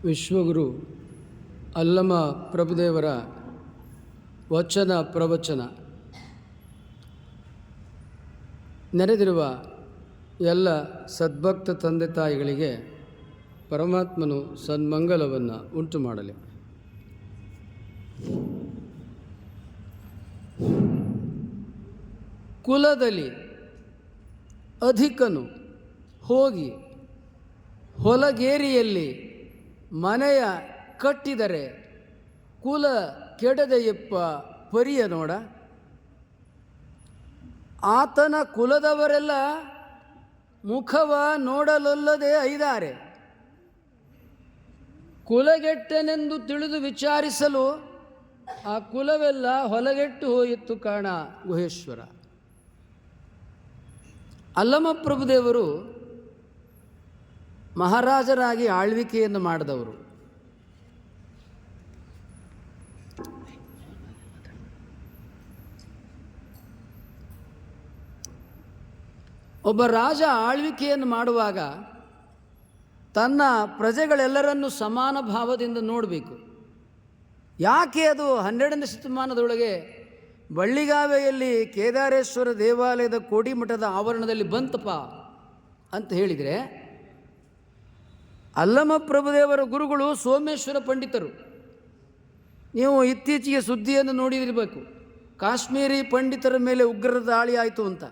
ವಿಶ್ವಗುರು ಅಲ್ಲಮ ಪ್ರಭುದೇವರ ವಚನ ಪ್ರವಚನ ನೆರೆದಿರುವ ಎಲ್ಲ ಸದ್ಭಕ್ತ ತಂದೆ ತಾಯಿಗಳಿಗೆ ಪರಮಾತ್ಮನು ಸನ್ಮಂಗಲವನ್ನು ಉಂಟು ಮಾಡಲಿ. ಕುಲದಲ್ಲಿ ಅಧಿಕನು ಹೋಗಿ ಹೊಲಗೇರಿಯಲ್ಲಿ ಮನೆಯ ಕಟ್ಟಿದರೆ ಕುಲ ಕೆಡದೆಯಪ್ಪ ಪರಿಯ ನೋಡ. ಆತನ ಕುಲದವರೆಲ್ಲ ಮುಖವ ನೋಡಲೊಲ್ಲದೆ ಐದಾರೆ. ಕುಲಗೆಟ್ಟನೆಂದು ತಿಳಿದು ವಿಚಾರಿಸಲು ಆ ಕುಲವೆಲ್ಲ ಹೊಲಗೆಟ್ಟು ಹೋಯಿತು ಕಾಣ ಗುಹೇಶ್ವರ. ಅಲ್ಲಮ ಪ್ರಭುದೇವರು ಮಹಾರಾಜರಾಗಿ ಆಳ್ವಿಕೆಯನ್ನು ಮಾಡಿದವರು. ಒಬ್ಬ ರಾಜ ಆಳ್ವಿಕೆಯನ್ನು ಮಾಡುವಾಗ ತನ್ನ ಪ್ರಜೆಗಳೆಲ್ಲರನ್ನೂ ಸಮಾನ ಭಾವದಿಂದ ನೋಡಬೇಕು. ಯಾಕೆ ಅದು 12ನೇ ಶತಮಾನದೊಳಗೆ ಬಳ್ಳಿಗಾವೆಯಲ್ಲಿ ಕೇದಾರೇಶ್ವರ ದೇವಾಲಯದ ಕೋಡಿಮಠದ ಆವರಣದಲ್ಲಿ ಬಂತಪ್ಪ ಅಂತ ಹೇಳಿದರೆ, ಅಲ್ಲಮ ಪ್ರಭುದೇವರ ಗುರುಗಳು ಸೋಮೇಶ್ವರ ಪಂಡಿತರು. ನೀವು ಇತ್ತೀಚೆಗೆ ಸುದ್ದಿಯನ್ನು ನೋಡಿದಿರಬೇಕು, ಕಾಶ್ಮೀರಿ ಪಂಡಿತರ ಮೇಲೆ ಉಗ್ರರ ದಾಳಿ ಆಯಿತು ಅಂತ.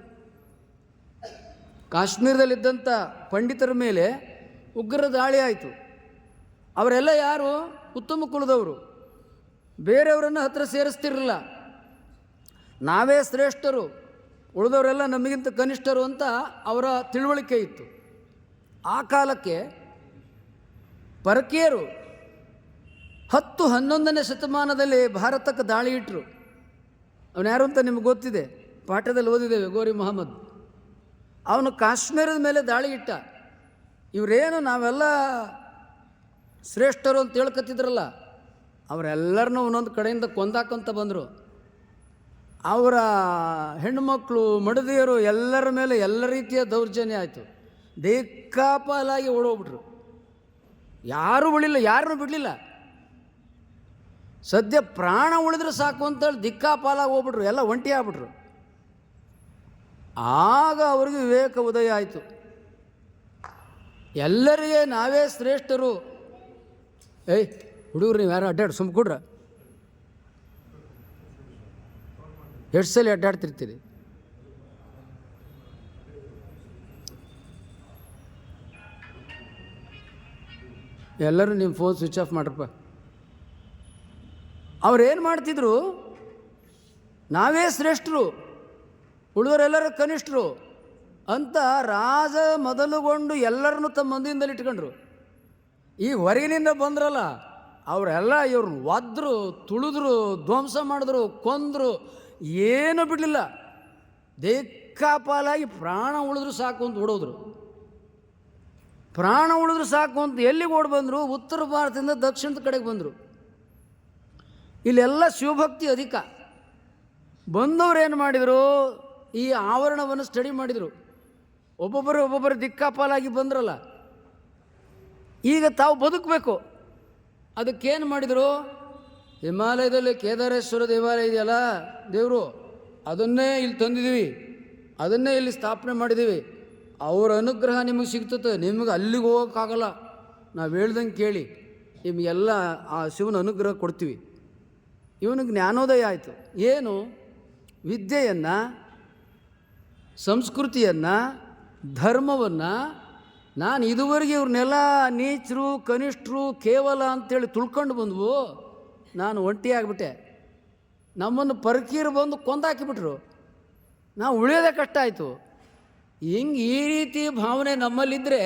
ಕಾಶ್ಮೀರದಲ್ಲಿದ್ದಂಥ ಪಂಡಿತರ ಮೇಲೆ ಉಗ್ರರ ದಾಳಿ ಆಯಿತು. ಅವರೆಲ್ಲ ಯಾರು? ಉತ್ತಮ ಕುಲದವರು, ಬೇರೆಯವರನ್ನು ಹತ್ತಿರ ಸೇರಿಸ್ತಿರಲಿಲ್ಲ. ನಾವೇ ಶ್ರೇಷ್ಠರು, ಉಳಿದವರೆಲ್ಲ ನಮಗಿಂತ ಕನಿಷ್ಠರು ಅಂತ ಅವರ ತಿಳುವಳಿಕೆ ಇತ್ತು. ಆ ಕಾಲಕ್ಕೆ ಪರಕೀಯರು 10-11ನೇ ಶತಮಾನದಲ್ಲಿ ಭಾರತಕ್ಕೆ ದಾಳಿ ಇಟ್ಟರು. ಅವನು ಯಾರು ಅಂತ ನಿಮ್ಗೆ ಗೊತ್ತಿದೆ, ಪಾಠದಲ್ಲಿ ಓದಿದ್ದೇವೆ. ಗೋರಿ ಮೊಹಮ್ಮದ್ ಅವನು ಕಾಶ್ಮೀರದ ಮೇಲೆ ದಾಳಿ ಇಟ್ಟ. ಇವರೇನು ನಾವೆಲ್ಲ ಶ್ರೇಷ್ಠರು ಅಂತ ಹೇಳ್ಕತ್ತಿದ್ರಲ್ಲ, ಅವರೆಲ್ಲರನ್ನೂ ಒಂದೊಂದು ಕಡೆಯಿಂದ ಕೊಂದಾಕೊಂತ ಬಂದರು. ಅವರ ಹೆಣ್ಣುಮಕ್ಕಳು, ಮಡದಿಯರು ಎಲ್ಲರ ಮೇಲೆ ಎಲ್ಲ ರೀತಿಯ ದೌರ್ಜನ್ಯ ಆಯಿತು. ದಿಕ್ಕಾಪಾಲಾಗಿ ಓಡೋಗ್ಬಿಟ್ರು. ಯಾರೂ ಉಳಿಲ್ಲ, ಯಾರನ್ನೂ ಬಿಡಲಿಲ್ಲ. ಸದ್ಯ ಪ್ರಾಣ ಉಳಿದ್ರೆ ಸಾಕು ಅಂತೇಳಿ ದಿಕ್ಕಾಪಾಲಾಗಿ ಹೋಗ್ಬಿಟ್ರು, ಎಲ್ಲ ಒಂಟಿ ಆಗ್ಬಿಟ್ರು. ಆಗ ಅವ್ರಿಗೆ ವಿವೇಕ ಉದಯ ಆಯಿತು. ಎಲ್ಲರಿಗೆ ನಾವೇ ಶ್ರೇಷ್ಠರು. ಏಯ್ ಹುಡುಗರು, ನೀವು ಯಾರು ಅಡ್ಡಾಡಿ ಸುಮ್ಮ ಕೊಡ್ರ, ಎಷ್ಟು ಸಲ ಅಡ್ಡಾಡ್ತಿರ್ತೀರಿ? ಎಲ್ಲರೂ ನಿಮ್ಮ ಫೋನ್ ಸ್ವಿಚ್ ಆಫ್ ಮಾಡ್ರಪ್ಪ. ಅವ್ರೇನು ಮಾಡ್ತಿದ್ರು? ನಾವೇ ಶ್ರೇಷ್ಠರು, ಉಳಿದವರೆಲ್ಲರೂ ಕನಿಷ್ಠರು ಅಂತ ರಾಜ ಮೊದಲುಗೊಂಡು ಎಲ್ಲರನ್ನೂ ತಮ್ಮ ಮಂದಿಯಿಂದಲೇ ಇಟ್ಕೊಂಡ್ರು. ಈ ಹೊರಗಿನಿಂದ ಬಂದ್ರಲ್ಲ, ಅವರೆಲ್ಲ ಇವ್ರನ್ನ ಒದ್ರು, ತುಳಿದ್ರು, ಧ್ವಂಸ ಮಾಡಿದ್ರು, ಕೊಂದರು, ಏನೂ ಬಿಡಲಿಲ್ಲ. ದಿಕ್ಕಾಪಾಲಾಗಿ ಪ್ರಾಣ ಉಳಿದ್ರು ಸಾಕು ಅಂತ ಓಡೋದ್ರು. ಪ್ರಾಣ ಉಳಿದ್ರು ಸಾಕು ಅಂತ ಎಲ್ಲಿಗೆ ಓಡಿ ಬಂದರು? ಉತ್ತರ ಭಾರತದಿಂದ ದಕ್ಷಿಣದ ಕಡೆಗೆ ಬಂದರು. ಇಲ್ಲೆಲ್ಲ ಶಿವಭಕ್ತಿ ಅಧಿಕ. ಬಂದವರು ಏನು ಮಾಡಿದರು? ಈ ಆವರಣವನ್ನು ಸ್ಟಡಿ ಮಾಡಿದರು. ಒಬ್ಬೊಬ್ಬರು ದಿಕ್ಕಾಪಾಲಾಗಿ ಬಂದ್ರಲ್ಲ, ಈಗ ತಾವು ಬದುಕಬೇಕು. ಅದಕ್ಕೇನು ಮಾಡಿದರು? ಹಿಮಾಲಯದಲ್ಲಿ ಕೇದಾರೇಶ್ವರ ದೇವಾಲಯ ಇದೆಯಲ್ಲ, ದೇವರು, ಅದನ್ನೇ ಇಲ್ಲಿ ತಂದಿದ್ದೀವಿ, ಅದನ್ನೇ ಇಲ್ಲಿ ಸ್ಥಾಪನೆ ಮಾಡಿದ್ದೀವಿ. ಅವರ ಅನುಗ್ರಹ ನಿಮಗೆ ಸಿಗ್ತದೆ, ನಿಮಗೆ ಅಲ್ಲಿಗೆ ಹೋಗೋಕ್ಕಾಗಲ್ಲ, ನಾವು ಹೇಳ್ದಂಗೆ ಕೇಳಿ, ನಿಮಗೆಲ್ಲ ಆ ಶಿವನ ಅನುಗ್ರಹ ಕೊಡ್ತೀವಿ. ಇವನಿಗೆ ಜ್ಞಾನೋದಯ ಆಯಿತು. ಏನು? ವಿದ್ಯೆಯನ್ನು, ಸಂಸ್ಕೃತಿಯನ್ನು, ಧರ್ಮವನ್ನು ನಾನು ಇದುವರೆಗೆ ಇವ್ರನ್ನೆಲ್ಲ ನೀಚರು, ಕನಿಷ್ಠರು, ಕೇವಲ ಅಂಥೇಳಿ ತುಳ್ಕೊಂಡು ಬಂದವು. ನಾನು ಒಂಟಿಯಾಗ್ಬಿಟ್ಟೆ. ನಮ್ಮನ್ನು ಪರಕೀರು ಬಂದು ಕೊಂದಾಕಿಬಿಟ್ರು. ನಾವು ಉಳಿಯೋದೇ ಕಷ್ಟ ಆಯಿತು. ಹಿಂಗೆ ಈ ರೀತಿ ಭಾವನೆ ನಮ್ಮಲ್ಲಿದ್ದರೆ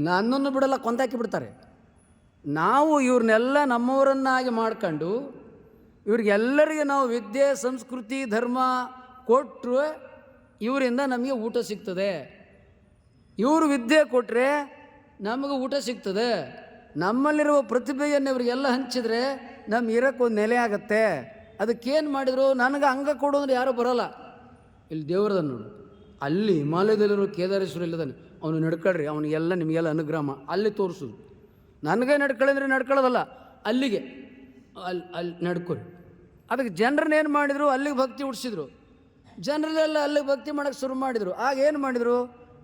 ನನ್ನನ್ನು ಬಿಡಲ್ಲ, ಕೊಂದಾಕಿಬಿಡ್ತಾರೆ. ನಾವು ಇವ್ರನ್ನೆಲ್ಲ ನಮ್ಮವರನ್ನಾಗಿ ಮಾಡ್ಕೊಂಡು ಇವ್ರಿಗೆಲ್ಲರಿಗೆ ನಾವು ವಿದ್ಯೆ, ಸಂಸ್ಕೃತಿ, ಧರ್ಮ ಕೊಟ್ಟರು ಇವರಿಂದ ನಮಗೆ ಊಟ ಸಿಗ್ತದೆ. ಇವರು ವಿದ್ಯೆ ಕೊಟ್ಟರೆ ನಮಗೆ ಊಟ ಸಿಗ್ತದೆ. ನಮ್ಮಲ್ಲಿರುವ ಪ್ರತಿಭೆಯನ್ನು ಇವರಿಗೆಲ್ಲ ಹಂಚಿದ್ರೆ ನಮ್ಮ ಇರೋಕ್ಕೊಂದು ನೆಲೆ ಆಗುತ್ತೆ. ಅದಕ್ಕೇನು ಮಾಡಿದರು? ನನಗೆ ಅಂಗ ಕೊಡು ಅಂದರೆ ಯಾರೂ ಬರೋಲ್ಲ. ಇಲ್ಲಿ ದೇವ್ರದ ನೋಡು, ಅಲ್ಲಿ ಹಿಮಾಲಯದಲ್ಲಿರೋ ಕೇದಾರೇಶ್ವರ ಇಲ್ಲದಾನೆ, ಅವನು ನಡ್ಕೊಳ್ರಿ, ಅವನಿಗೆಲ್ಲ ನಿಮಗೆಲ್ಲ ಅನುಗ್ರಹ ಅಲ್ಲಿ ತೋರಿಸೋದು. ನನಗೆ ನಡ್ಕೊಳ್ಳಂದ್ರೆ ನಡ್ಕೊಳ್ಳೋದಲ್ಲ, ಅಲ್ಲಿಗೆ ಅಲ್ಲಿ ನಡ್ಕೊಳ್ಳಿ. ಅದಕ್ಕೆ ಜನರನ್ನೇನು ಮಾಡಿದರು, ಅಲ್ಲಿಗೆ ಭಕ್ತಿ ಹುಡ್ಸಿದ್ರು. ಜನರಲ್ಲೆಲ್ಲ ಅಲ್ಲಿಗೆ ಭಕ್ತಿ ಮಾಡೋಕ್ಕೆ ಶುರು ಮಾಡಿದರು. ಆಗ ಏನು ಮಾಡಿದರು,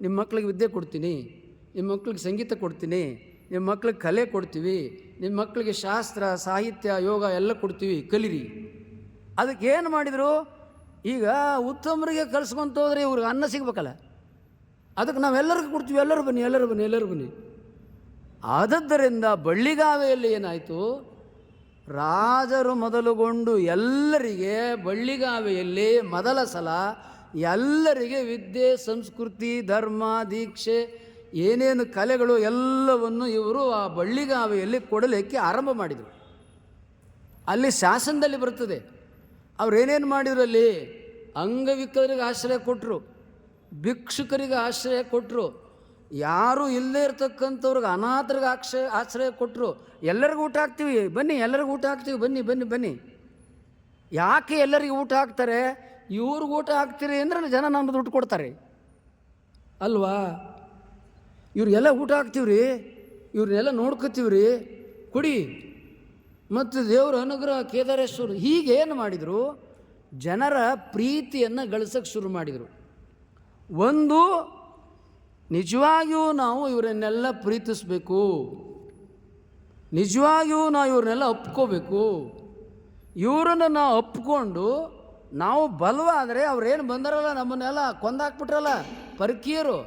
ನಿಮ್ಮ ಮಕ್ಳಿಗೆ ವಿದ್ಯೆ ಕೊಡ್ತೀನಿ, ನಿಮ್ಮ ಮಕ್ಳಿಗೆ ಸಂಗೀತ ಕೊಡ್ತೀನಿ, ನಿಮ್ಮ ಮಕ್ಳಿಗೆ ಕಲೆ ಕೊಡ್ತೀವಿ, ನಿಮ್ಮ ಮಕ್ಕಳಿಗೆ ಶಾಸ್ತ್ರ ಸಾಹಿತ್ಯ ಯೋಗ ಎಲ್ಲ ಕೊಡ್ತೀವಿ, ಕಲೀರಿ. ಅದಕ್ಕೆ ಏನು ಮಾಡಿದರು, ಈಗ ಉತ್ತಮರಿಗೆ ಕಲಿಸ್ಕೊಂತ ಹೋದರೆ ಇವ್ರಿಗೆ ಅನ್ನ ಸಿಗ್ಬೇಕಲ್ಲ, ಅದಕ್ಕೆ ನಾವೆಲ್ಲರಿಗೂ ಕೊಡ್ತೀವಿ, ಎಲ್ಲರೂ ಬನ್ನಿ ಎಲ್ಲರೂ ಬನ್ನಿ ಎಲ್ಲರೂ ಬನ್ನಿ. ಆದದ್ದರಿಂದ ಬಳ್ಳಿಗಾವೆಯಲ್ಲಿ ಏನಾಯಿತು, ರಾಜರು ಮೊದಲುಗೊಂಡು ಎಲ್ಲರಿಗೆ ಬಳ್ಳಿಗಾವೆಯಲ್ಲಿ ಮೊದಲ ಸಲ ಎಲ್ಲರಿಗೆ ವಿದ್ಯೆ ಸಂಸ್ಕೃತಿ ಧರ್ಮ ದೀಕ್ಷೆ ಏನೇನು ಕಲೆಗಳು ಎಲ್ಲವನ್ನು ಇವರು ಆ ಬಳ್ಳಿಗಾವೆಯಲ್ಲಿ ಕೊಡಲಿಕ್ಕೆ ಆರಂಭ ಮಾಡಿದರು. ಅಲ್ಲಿ ಶಾಸನದಲ್ಲಿ ಬರ್ತದೆ ಅವರೇನೇನು ಮಾಡಿದ್ರು, ಅಲ್ಲಿ ಅಂಗವಿಕಲರಿಗೆ ಆಶ್ರಯ ಕೊಟ್ಟರು, ಭಿಕ್ಷುಕರಿಗೆ ಆಶ್ರಯ ಕೊಟ್ಟರು, ಯಾರೂ ಇಲ್ಲದೇ ಇರ್ತಕ್ಕಂಥವ್ರಿಗೆ ಅನಾಥರಿಗೆ ಆಶ್ರಯ ಕೊಟ್ಟರು. ಎಲ್ಲರಿಗೂ ಊಟ ಹಾಕ್ತೀವಿ ಬನ್ನಿ, ಎಲ್ಲರಿಗೂ ಊಟ ಹಾಕ್ತೀವಿ ಬನ್ನಿ ಬನ್ನಿ ಬನ್ನಿ. ಯಾಕೆ ಎಲ್ಲರಿಗೂ ಊಟ ಹಾಕ್ತಾರೆ, ಇವ್ರಿಗೆ ಊಟ ಹಾಕ್ತೀರಿ ಅಂದರೆ ಜನ ನಮ್ಮದು ದುಡ್ಡು ಕೊಡ್ತಾರೆ ಅಲ್ವಾ. ಇವ್ರಿಗೆಲ್ಲ ಊಟ ಹಾಕ್ತೀವಿ ರೀ, ಇವ್ರನ್ನೆಲ್ಲ ನೋಡ್ಕೊತೀವಿ ರೀ, ಕೊಡಿ. ಮತ್ತು ದೇವರ ಅನುಗ್ರಹ ಕೇದಾರೇಶ್ವರ ಹೀಗೇನು ಮಾಡಿದರು, ಜನರ ಪ್ರೀತಿಯನ್ನು ಗಳಿಸೋಕ್ಕೆ ಶುರು ಮಾಡಿದರು. ಒಂದು, ನಿಜವಾಗಿಯೂ ನಾವು ಇವರನ್ನೆಲ್ಲ ಪ್ರೀತಿಸಬೇಕು, ನಿಜವಾಗಿಯೂ ನಾವು ಇವ್ರನ್ನೆಲ್ಲ ಒಪ್ಕೋಬೇಕು. ಇವರನ್ನು ನಾವು ಒಪ್ಕೊಂಡು ನಾವು ಬಲವಾದರೆ ಅವ್ರೇನು ಬಂದಾರಲ್ಲ ನಮ್ಮನ್ನೆಲ್ಲ ಕೊಂದಾಕ್ಬಿಟ್ರಲ್ಲ ಪರಕೀಯರು,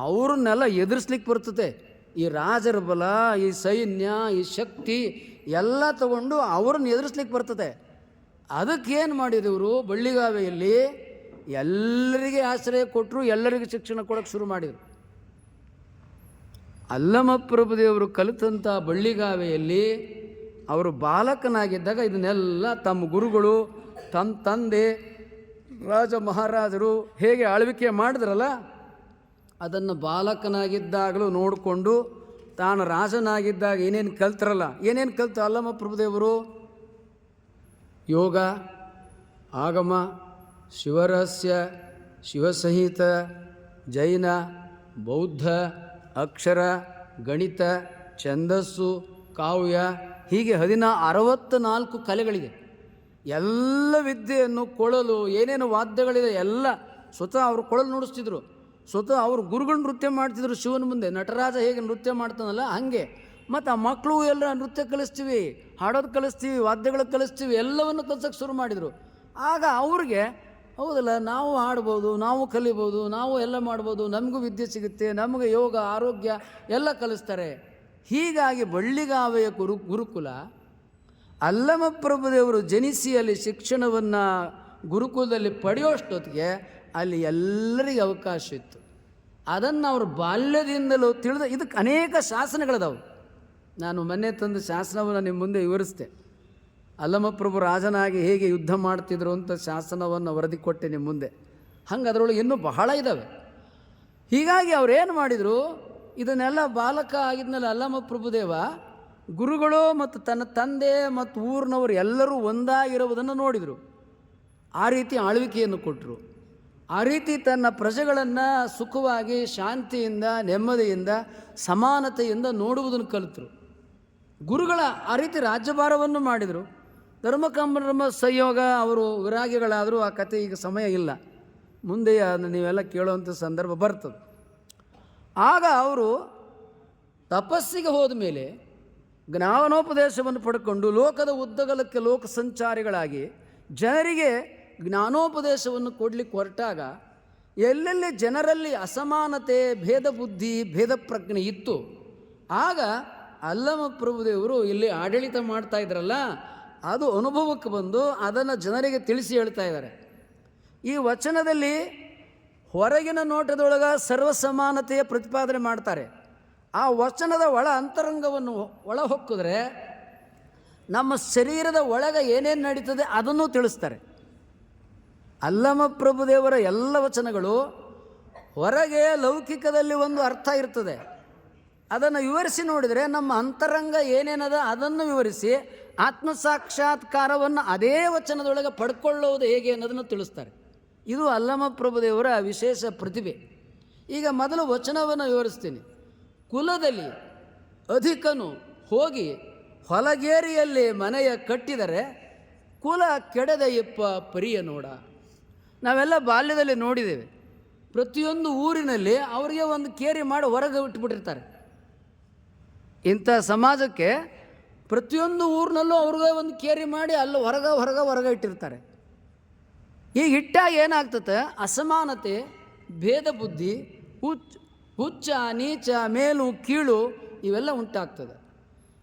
ಅವ್ರನ್ನೆಲ್ಲ ಎದುರಿಸ್ಲಿಕ್ಕೆ ಬರ್ತದೆ. ಈ ರಾಜರ ಬಲ, ಈ ಸೈನ್ಯ, ಈ ಶಕ್ತಿ ಎಲ್ಲ ತಗೊಂಡು ಅವ್ರನ್ನ ಎದುರಿಸ್ಲಿಕ್ಕೆ ಬರ್ತದೆ. ಅದಕ್ಕೇನು ಮಾಡಿದ್ರು ಇವರು, ಬಳ್ಳಿಗಾವೆಯಲ್ಲಿ ಎಲ್ಲರಿಗೆ ಆಶ್ರಯ ಕೊಟ್ಟರು, ಎಲ್ಲರಿಗೂ ಶಿಕ್ಷಣ ಕೊಡೋಕ್ಕೆ ಶುರು ಮಾಡಿದರು. ಅಲ್ಲಮಪ್ರಭುದೇವರು ಕಲಿತಂಥ ಬಳ್ಳಿಗಾವೆಯಲ್ಲಿ ಅವರು ಬಾಲಕನಾಗಿದ್ದಾಗ ಇದನ್ನೆಲ್ಲ ತಮ್ಮ ಗುರುಗಳು, ತಮ್ಮ ತಂದೆ, ರಾಜ ಮಹಾರಾಜರು ಹೇಗೆ ಆಳ್ವಿಕೆ ಮಾಡಿದ್ರಲ್ಲ ಅದನ್ನು ಬಾಲಕನಾಗಿದ್ದಾಗಲೂ ನೋಡಿಕೊಂಡು ತಾನು ರಾಜನಾಗಿದ್ದಾಗ ಏನೇನು ಕಲ್ತರಲ್ಲ, ಏನೇನು ಕಲ್ತು ಅಲ್ಲಮಪ್ರಭುದೇವರು, ಯೋಗ, ಆಗಮ, ಶಿವರಹಸ್ಯ, ಶಿವಸಹಿತ, ಜೈನ, ಬೌದ್ಧ, ಅಕ್ಷರ, ಗಣಿತ, ಛಂದಸ್ಸು, ಕಾವ್ಯ, ಹೀಗೆ 64 ಕಲೆಗಳಿದೆ. ಎಲ್ಲ ವಿದ್ಯೆಯನ್ನು, ಕೊಳಲು ಏನೇನು ವಾದ್ಯಗಳಿದೆ ಎಲ್ಲ ಸ್ವತಃ ಅವರು ಕೊಳಲು ನುಡಿಸ್ತಿದ್ರು. ಸ್ವತಃ ಅವರು ಗುರುಗಳು ನೃತ್ಯ ಮಾಡ್ತಿದ್ರು ಶಿವನ ಮುಂದೆ. ನಟರಾಜ ಹೇಗೆ ನೃತ್ಯ ಮಾಡ್ತಾನಲ್ಲ ಹಾಗೆ. ಮತ್ತು ಆ ಮಕ್ಕಳು ಎಲ್ಲ ನೃತ್ಯ ಕಲಿಸ್ತೀವಿ, ಹಾಡೋದು ಕಲಿಸ್ತೀವಿ, ವಾದ್ಯಗಳು ಕಲಿಸ್ತೀವಿ, ಎಲ್ಲವನ್ನು ಕಲಿಸೋಕ್ಕೆ ಶುರು ಮಾಡಿದರು. ಆಗ ಅವ್ರಿಗೆ ಹೌದಲ್ಲ, ನಾವು ಹಾಡ್ಬೋದು, ನಾವು ಕಲಿಬೋದು, ನಾವು ಎಲ್ಲ ಮಾಡ್ಬೋದು, ನಮಗೂ ವಿದ್ಯೆ ಸಿಗುತ್ತೆ, ನಮಗೆ ಯೋಗ ಆರೋಗ್ಯ ಎಲ್ಲ ಕಲಿಸ್ತಾರೆ. ಹೀಗಾಗಿ ಬಳ್ಳಿಗಾವೆಯ ಗುರುಕುಲ ಅಲ್ಲಮಪ್ರಭುದೇವರು ಜನಿಸಿ ಅಲ್ಲಿ ಶಿಕ್ಷಣವನ್ನು ಗುರುಕುಲದಲ್ಲಿ ಪಡೆಯೋಷ್ಟೊತ್ತಿಗೆ ಅಲ್ಲಿ ಎಲ್ಲರಿಗೂ ಅವಕಾಶ ಇತ್ತು. ಅದನ್ನು ಅವರು ಬಾಲ್ಯದಿಂದಲೂ ತಿಳಿದ. ಇದಕ್ಕೆ ಅನೇಕ ಶಾಸನಗಳಿದಾವೆ. ನಾನು ಮೊನ್ನೆ ತಂದ ಶಾಸನವನ್ನು ನಿಮ್ಮ ಮುಂದೆ ವಿವರಿಸಿದೆ. ಅಲ್ಲಮಪ್ರಭು ರಾಜನಾಗಿ ಹೇಗೆ ಯುದ್ಧ ಮಾಡ್ತಿದ್ರು ಅಂತ ಶಾಸನವನ್ನು ವರದಿ ಕೊಟ್ಟೆ ನಿಮ್ಮ ಮುಂದೆ. ಹಂಗೆ ಅದರೊಳಗೆ ಇನ್ನೂ ಬಹಳ ಇದ್ದಾವೆ. ಹೀಗಾಗಿ ಅವರೇನು ಮಾಡಿದರು, ಇದನ್ನೆಲ್ಲ ಬಾಲಕ ಆಗಿದ್ಮೇಲೆ ಅಲ್ಲಮಪ್ರಭುದೇವ ಗುರುಗಳು ಮತ್ತು ತನ್ನ ತಂದೆ ಮತ್ತು ಊರಿನವರು ಎಲ್ಲರೂ ಒಂದಾಗಿರುವುದನ್ನು ನೋಡಿದರು. ಆ ರೀತಿ ಆಳ್ವಿಕೆಯನ್ನು ಕೊಟ್ಟರು. ಆ ರೀತಿ ತನ್ನ ಪ್ರಜೆಗಳನ್ನು ಸುಖವಾಗಿ ಶಾಂತಿಯಿಂದ ನೆಮ್ಮದಿಯಿಂದ ಸಮಾನತೆಯಿಂದ ನೋಡುವುದನ್ನು ಕಲಿತರು. ಗುರುಗಳ ಆ ರೀತಿ ರಾಜ್ಯಭಾರವನ್ನು ಮಾಡಿದರು. ಧರ್ಮಕರ್ಮ ಸಂಯೋಗ ಅವರು ವಿರಾಗಿಗಳಾದರೂ ಆ ಕಥೆ ಈಗ ಸಮಯ ಇಲ್ಲ, ಮುಂದೆ ಅದನ್ನು ನೀವೆಲ್ಲ ಕೇಳುವಂಥ ಸಂದರ್ಭ ಬರ್ತದೆ. ಆಗ ಅವರು ತಪಸ್ಸಿಗೆ ಹೋದ ಮೇಲೆ ಜ್ಞಾನೋಪದೇಶವನ್ನು ಪಡ್ಕೊಂಡು ಲೋಕದ ಉದ್ದಗಲಕ್ಕೆ ಲೋಕ ಸಂಚಾರಿಗಳಾಗಿ ಜನರಿಗೆ ಜ್ಞಾನೋಪದೇಶವನ್ನು ಕೊಡಲಿಕ್ಕೆ ಹೊರಟಾಗ ಎಲ್ಲೆಲ್ಲಿ ಜನರಲ್ಲಿ ಅಸಮಾನತೆ, ಭೇದ ಬುದ್ಧಿ, ಭೇದ ಪ್ರಜ್ಞೆ ಇತ್ತು, ಆಗ ಅಲ್ಲಮಪ್ರಭುದೇವರು ಇಲ್ಲಿ ಆಡಳಿತ ಮಾಡ್ತಾ ಇದ್ರಲ್ಲ ಅದು ಅನುಭವಕ್ಕೆ ಬಂದು ಅದನ್ನು ಜನರಿಗೆ ತಿಳಿಸಿ ಹೇಳ್ತಾ ಇದ್ದಾರೆ. ಈ ವಚನದಲ್ಲಿ ಹೊರಗಿನ ನೋಟದೊಳಗೆ ಸರ್ವಸಮಾನತೆಯ ಪ್ರತಿಪಾದನೆ ಮಾಡ್ತಾರೆ. ಆ ವಚನದ ಒಳ ಅಂತರಂಗವನ್ನು ಒಳ ಹೊಕ್ಕಿದ್ರೆ ನಮ್ಮ ಶರೀರದ ಒಳಗೆ ಏನೇನು ನಡೀತದೆ ಅದನ್ನು ತಿಳಿಸ್ತಾರೆ. ಅಲ್ಲಮಪ್ರಭುದೇವರ ಎಲ್ಲ ವಚನಗಳು ಹೊರಗೆ ಲೌಕಿಕದಲ್ಲಿ ಒಂದು ಅರ್ಥ ಇರ್ತದೆ, ಅದನ್ನು ವಿವರಿಸಿ ನೋಡಿದರೆ ನಮ್ಮ ಅಂತರಂಗ ಏನೇನದ ಅದನ್ನು ವಿವರಿಸಿ ಆತ್ಮಸಾಕ್ಷಾತ್ಕಾರವನ್ನು ಅದೇ ವಚನದೊಳಗೆ ಪಡ್ಕೊಳ್ಳುವುದು ಹೇಗೆ ಅನ್ನೋದನ್ನು ತಿಳಿಸ್ತಾರೆ. ಇದು ಅಲ್ಲಮಪ್ರಭುದೇವರ ವಿಶೇಷ ಪ್ರತಿಭೆ. ಈಗ ಮೊದಲು ವಚನವನ್ನು ವಿವರಿಸ್ತೀನಿ. ಕುಲದಲ್ಲಿ ಅಧಿಕನು ಹೋಗಿ ಹೊಲಗೇರಿಯಲ್ಲಿ ಮನೆಯ ಕಟ್ಟಿದರೆ ಕುಲ ಕೆಡದೆಯಪ್ಪ ಪರಿಯ ನೋಡ. ನಾವೆಲ್ಲ ಬಾಲ್ಯದಲ್ಲಿ ನೋಡಿದ್ದೇವೆ. ಪ್ರತಿಯೊಂದು ಊರಿನಲ್ಲಿ ಅವರಿಗೆ ಒಂದು ಕೇರಿ ಮಾಡಿ ಹೊರಗೆ ಇಟ್ಬಿಟ್ಟಿರ್ತಾರೆ. ಇಂಥ ಸಮಾಜಕ್ಕೆ ಪ್ರತಿಯೊಂದು ಊರಿನಲ್ಲೂ ಅವ್ರಿಗೆ ಒಂದು ಕೇರಿ ಮಾಡಿ ಅಲ್ಲಿ ಹೊರಗೆ ಇಟ್ಟಿರ್ತಾರೆ. ಈಗ ಇಟ್ಟಾಗ ಏನಾಗ್ತದೆ, ಅಸಮಾನತೆ, ಭೇದ ಬುದ್ಧಿ, ಹುಚ್ಚ ನೀಚ, ಮೇಲು ಕೀಳು ಇವೆಲ್ಲ ಉಂಟಾಗ್ತದೆ.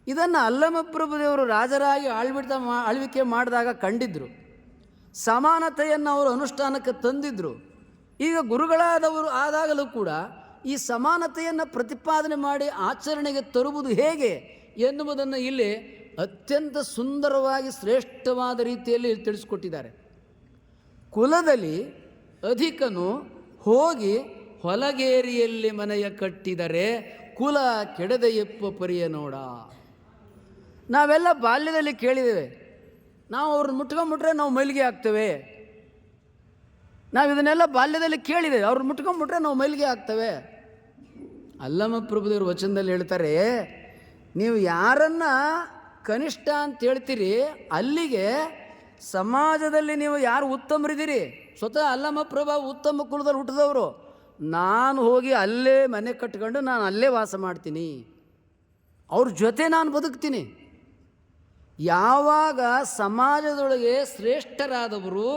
ಇದನ್ನು ಅಲ್ಲಮಪ್ರಭುದೇವರು ರಾಜರಾಗಿ ಆಳ್ವಿಕೆ ಮಾಡಿದಾಗ ಕಂಡಿದ್ದರು. ಸಮಾನತೆಯನ್ನು ಅವರು ಅನುಷ್ಠಾನಕ್ಕೆ ತಂದಿದ್ದರು. ಈಗ ಗುರುಗಳಾದವರು ಆದಾಗಲೂ ಕೂಡ ಈ ಸಮಾನತೆಯನ್ನು ಪ್ರತಿಪಾದನೆ ಮಾಡಿ ಆಚರಣೆಗೆ ತರುವುದು ಹೇಗೆ ಎನ್ನುವುದನ್ನು ಇಲ್ಲಿ ಅತ್ಯಂತ ಸುಂದರವಾಗಿ ಶ್ರೇಷ್ಠವಾದ ರೀತಿಯಲ್ಲಿ ತಿಳಿಸ್ಕೊಟ್ಟಿದ್ದಾರೆ. ಕುಲದಲ್ಲಿ ಅಧಿಕನು ಹೋಗಿ ಹೊಲಗೇರಿಯಲ್ಲಿ ಮನೆಯ ಕಟ್ಟಿದರೆ ಕುಲ ಕೆಡದೆಯಪ್ಪ ಪರಿಯ ನೋಡ. ನಾವೆಲ್ಲ ಬಾಲ್ಯದಲ್ಲಿ ಕೇಳಿದ್ದೇವೆ, ನಾವು ಅವ್ರನ್ನ ಮುಟ್ಕೊಂಬಿಟ್ರೆ ನಾವು ಮೈಲಿಗೆ ಆಗ್ತೇವೆ. ನಾವು ಇದನ್ನೆಲ್ಲ ಬಾಲ್ಯದಲ್ಲಿ ಕೇಳಿದ್ದೇವೆ, ಅವ್ರನ್ನ ಮುಟ್ಕೊಂಬಿಟ್ರೆ ನಾವು ಮೈಲಿಗೆ ಆಗ್ತೇವೆ. ಅಲ್ಲಮಪ್ರಭುದೇವರು ವಚನದಲ್ಲಿ ಹೇಳ್ತಾರೆ, ನೀವು ಯಾರನ್ನ ಕನಿಷ್ಠ ಅಂತ ಹೇಳ್ತೀರಿ ಅಲ್ಲಿಗೆ ಸಮಾಜದಲ್ಲಿ ನೀವು ಯಾರು ಉತ್ತಮರಿದ್ದೀರಿ. ಸ್ವತಃ ಅಲ್ಲಮಪ್ರಭು ಉತ್ತಮ ಕುಲದಲ್ಲಿ ಹುಟ್ಟಿದವರು. ನಾನು ಹೋಗಿ ಅಲ್ಲೇ ಮನೆ ಕಟ್ಕೊಂಡು ನಾನು ಅಲ್ಲೇ ವಾಸ ಮಾಡ್ತೀನಿ, ಅವ್ರ ಜೊತೆ ನಾನು ಬದುಕ್ತೀನಿ. ಯಾವಾಗ ಸಮಾಜದೊಳಗೆ ಶ್ರೇಷ್ಠರಾದವರು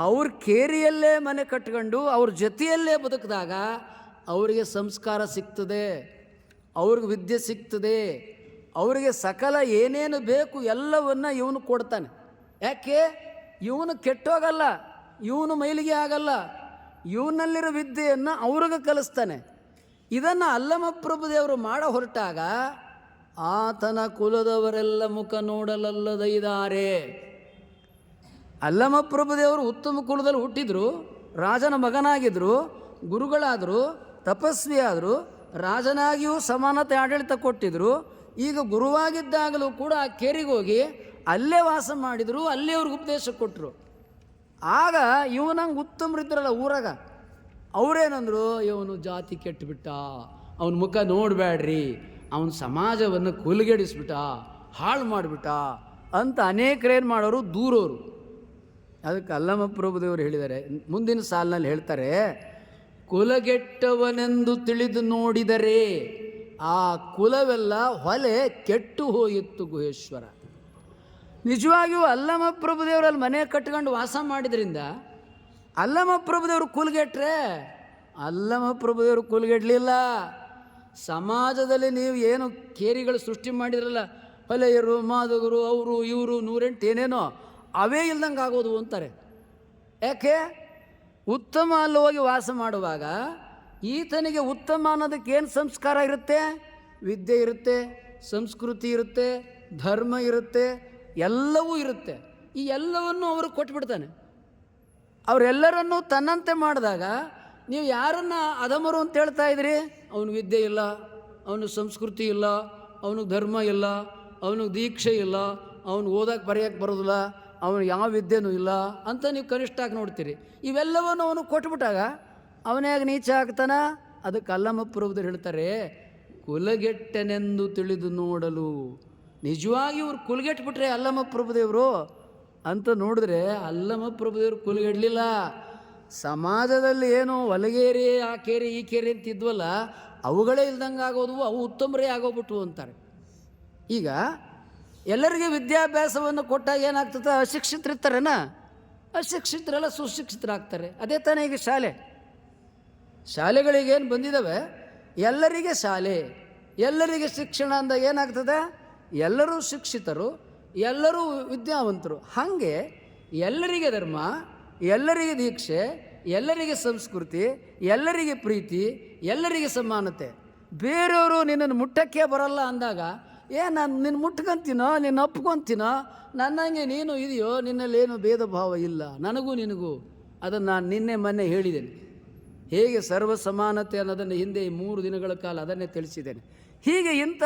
ಅವ್ರ ಕೇರಿಯಲ್ಲೇ ಮನೆ ಕಟ್ಕೊಂಡು ಅವ್ರ ಜೊತೆಯಲ್ಲೇ ಬದುಕಿದಾಗ ಅವರಿಗೆ ಸಂಸ್ಕಾರ ಸಿಗ್ತದೆ, ಅವ್ರಿಗೆ ವಿದ್ಯೆ ಸಿಗ್ತದೆ, ಅವರಿಗೆ ಸಕಲ ಏನೇನು ಬೇಕು ಎಲ್ಲವನ್ನು ಇವನು ಕೊಡ್ತಾನೆ. ಯಾಕೆ? ಇವನು ಕೆಟ್ಟೋಗಲ್ಲ, ಇವನು ಮೈಲಿಗೆ ಆಗಲ್ಲ, ಇವನಲ್ಲಿರೋ ವಿದ್ಯೆಯನ್ನು ಅವ್ರಿಗೆ ಕಲಿಸ್ತಾನೆ. ಇದನ್ನು ಅಲ್ಲಮಪ್ರಭುದೇವರು ಮಾಡ ಹೊರಟಾಗ ಆತನ ಕುಲದವರೆಲ್ಲ ಮುಖ ನೋಡಲಲ್ಲದೈದಾರೆ. ಅಲ್ಲಮಪ್ರಭುದೇವರು ಉತ್ತಮ ಕುಲದಲ್ಲಿ ಹುಟ್ಟಿದ್ರು, ರಾಜನ ಮಗನಾಗಿದ್ದರು, ಗುರುಗಳಾದರು, ತಪಸ್ವಿ ಆದರು, ರಾಜನಾಗಿಯೂ ಸಮಾನತೆ ಆಡಳಿತ ಕೊಟ್ಟಿದ್ರು. ಈಗ ಗುರುವಾಗಿದ್ದಾಗಲೂ ಕೂಡ ಆ ಕೇರಿಗೆ ಹೋಗಿ ಅಲ್ಲೇ ವಾಸ ಮಾಡಿದರು, ಅಲ್ಲೇ ಅವ್ರಿಗೆ ಉಪದೇಶ ಕೊಟ್ಟರು. ಆಗ ಇವನಂಗೆ ಉತ್ತಮರಿದ್ರಲ್ಲ ಊರಾಗ, ಅವರೇನಂದ್ರು, ಇವನು ಜಾತಿ ಕೆಟ್ಟುಬಿಟ್ಟ, ಅವನ ಮುಖ ನೋಡಬೇಡ್ರಿ, ಅವನ ಸಮಾಜವನ್ನು ಕುಲಗೆಡಿಸ್ಬಿಟ್ಟ, ಹಾಳು ಮಾಡಿಬಿಟ್ಟ ಅಂತ ಅನೇಕರೇನು ಮಾಡೋರು, ದೂರೋರು. ಅದಕ್ಕೆ ಅಲ್ಲಮಪ್ರಭುದೇವರು ಹೇಳಿದ್ದಾರೆ, ಮುಂದಿನ ಸಾಲಿನಲ್ಲಿ ಹೇಳ್ತಾರೆ, ಕುಲಗೆಟ್ಟವನೆಂದು ತಿಳಿದು ನೋಡಿದರೆ ಆ ಕುಲವೆಲ್ಲ ಹೊಲೆ ಕೆಟ್ಟು ಹೋಯಿತು ಗುಹೇಶ್ವರ. ನಿಜವಾಗಿಯೂ ಅಲ್ಲಮಪ್ರಭುದೇವರಲ್ಲಿ ಮನೆ ಕಟ್ಕೊಂಡು ವಾಸ ಮಾಡಿದ್ರಿಂದ ಅಲ್ಲಮಪ್ರಭುದೇವರು ಕುಲಗೆಟ್ರೆ? ಅಲ್ಲಮಪ್ರಭುದೇವರು ಕುಲಗೆಡಲಿಲ್ಲ. ಸಮಾಜದಲ್ಲಿ ನೀವು ಏನು ಕೇರಿಗಳು ಸೃಷ್ಟಿ ಮಾಡಿದ್ರಲ್ಲ, ಹೊಲೆಯರು, ಮಾದಗರು, ಅವರು ಇವರು 108 ಏನೇನೋ ಅವೇ ಇಲ್ದಂಗೆ ಆಗೋದು ಅಂತಾರೆ. ಯಾಕೆ? ಉತ್ತಮ ಅಲ್ಲಿ ಹೋಗಿ ವಾಸ ಮಾಡುವಾಗ ಈತನಿಗೆ ಉತ್ತಮ ಅನ್ನೋದಕ್ಕೆ ಏನು ಸಂಸ್ಕಾರ ಇರುತ್ತೆ? ವಿದ್ಯೆ ಇರುತ್ತೆ, ಸಂಸ್ಕೃತಿ ಇರುತ್ತೆ, ಧರ್ಮ ಇರುತ್ತೆ, ಎಲ್ಲವೂ ಇರುತ್ತೆ. ಈ ಎಲ್ಲವನ್ನು ಅವರು ಕೊಟ್ಬಿಡ್ತಾನೆ. ಅವರೆಲ್ಲರನ್ನೂ ತನ್ನಂತೆ ಮಾಡಿದಾಗ ನೀವು ಯಾರನ್ನ ಅಧಮರು ಅಂತ ಹೇಳ್ತಾ ಇದ್ರಿ? ಅವನು ವಿದ್ಯೆ ಇಲ್ಲ, ಅವನು ಸಂಸ್ಕೃತಿ ಇಲ್ಲ, ಅವನಿಗೆ ಧರ್ಮ ಇಲ್ಲ, ಅವನಿಗೆ ದೀಕ್ಷೆ ಇಲ್ಲ, ಅವನು ಓದಕ್ಕೆ ಬರೆಯೋಕ್ಕೆ ಬರೋದಿಲ್ಲ, ಅವನು ಯಾವ ವಿದ್ಯೆನೂ ಇಲ್ಲ ಅಂತ ನೀವು ಕನಿಷ್ಠಾಗಿ ನೋಡ್ತೀರಿ. ಇವೆಲ್ಲವನ್ನು ಅವನು ಕೊಟ್ಬಿಟ್ಟಾಗ ಅವನ್ಯಾಗ ನೀಚ ಆಗ್ತಾನ? ಅದಕ್ಕೆ ಅಲ್ಲಮಪ್ರಭುದೇವರು ಹೇಳ್ತಾರೆ, ಕುಲಗೆಟ್ಟನೆಂದು ತಿಳಿದು ನೋಡಲು. ನಿಜವಾಗಿ ಇವ್ರು ಕುಲಗೆಟ್ಬಿಟ್ರೆ ಅಲ್ಲಮಪ್ರಭುದೇವರು ಅಂತ ನೋಡಿದ್ರೆ ಅಲ್ಲಮಪ್ರಭುದೇವರು ಕುಲಗೆಡಲಿಲ್ಲ. ಸಮಾಜದಲ್ಲಿ ಏನು ಹೊಲಗೇರಿ, ಆ ಕೇರಿ, ಈ ಕೇರಿ ಅಂತಿದ್ವಲ್ಲ, ಅವುಗಳೇ ಇಲ್ದಂಗೆ ಆಗೋದು, ಅವು ಉತ್ತಮರೇ ಆಗೋಗ್ಬಿಟ್ವು ಅಂತಾರೆ. ಈಗ ಎಲ್ಲರಿಗೆ ವಿದ್ಯಾಭ್ಯಾಸವನ್ನು ಕೊಟ್ಟಾಗ ಏನಾಗ್ತದೆ? ಅಶಿಕ್ಷಿತರಿರ್ತಾರೇನ? ಅಶಿಕ್ಷಿತರೆಲ್ಲ ಸುಶಿಕ್ಷಿತರಾಗ್ತಾರೆ. ಅದೇ ತಾನೇ ಈಗ ಶಾಲೆಗಳಿಗೇನು ಬಂದಿದ್ದಾವೆ, ಎಲ್ಲರಿಗೆ ಶಾಲೆ, ಎಲ್ಲರಿಗೆ ಶಿಕ್ಷಣ ಅಂದಾಗ ಏನಾಗ್ತದೆ? ಎಲ್ಲರೂ ಶಿಕ್ಷಿತರು, ಎಲ್ಲರೂ ವಿದ್ಯಾವಂತರು. ಹಾಗೆ ಎಲ್ಲರಿಗೆ ಧರ್ಮ, ಎಲ್ಲರಿಗೆ ದೀಕ್ಷೆ, ಎಲ್ಲರಿಗೆ ಸಂಸ್ಕೃತಿ, ಎಲ್ಲರಿಗೆ ಪ್ರೀತಿ, ಎಲ್ಲರಿಗೆ ಸಮಾನತೆ. ಬೇರೆಯವರು ನಿನ್ನನ್ನು ಮುಟ್ಟಕ್ಕೆ ಬರಲ್ಲ ಅಂದಾಗ ನಾನು ನಿನ್ನ ಮುಟ್ಕೊಂತೀನೋ, ನಿನ್ನ ಒಪ್ಕೊತೀನೋ, ನನ್ನಂಗೆ ನೀನು ಇದೆಯೋ, ನಿನ್ನಲ್ಲೇನು ಭೇದ ಭಾವ ಇಲ್ಲ, ನನಗೂ ನಿನಗೂ. ಅದನ್ನು ನಾನು ನಿನ್ನೆ ಮೊನ್ನೆ ಹೇಳಿದ್ದೇನೆ. ಹೇಗೆ ಸರ್ವ ಸಮಾನತೆ ಅನ್ನೋದನ್ನು ಹಿಂದೆ 3 ದಿನಗಳ ಕಾಲ ಅದನ್ನೇ ತಿಳಿಸಿದ್ದೇನೆ. ಹೀಗೆ ಇಂಥ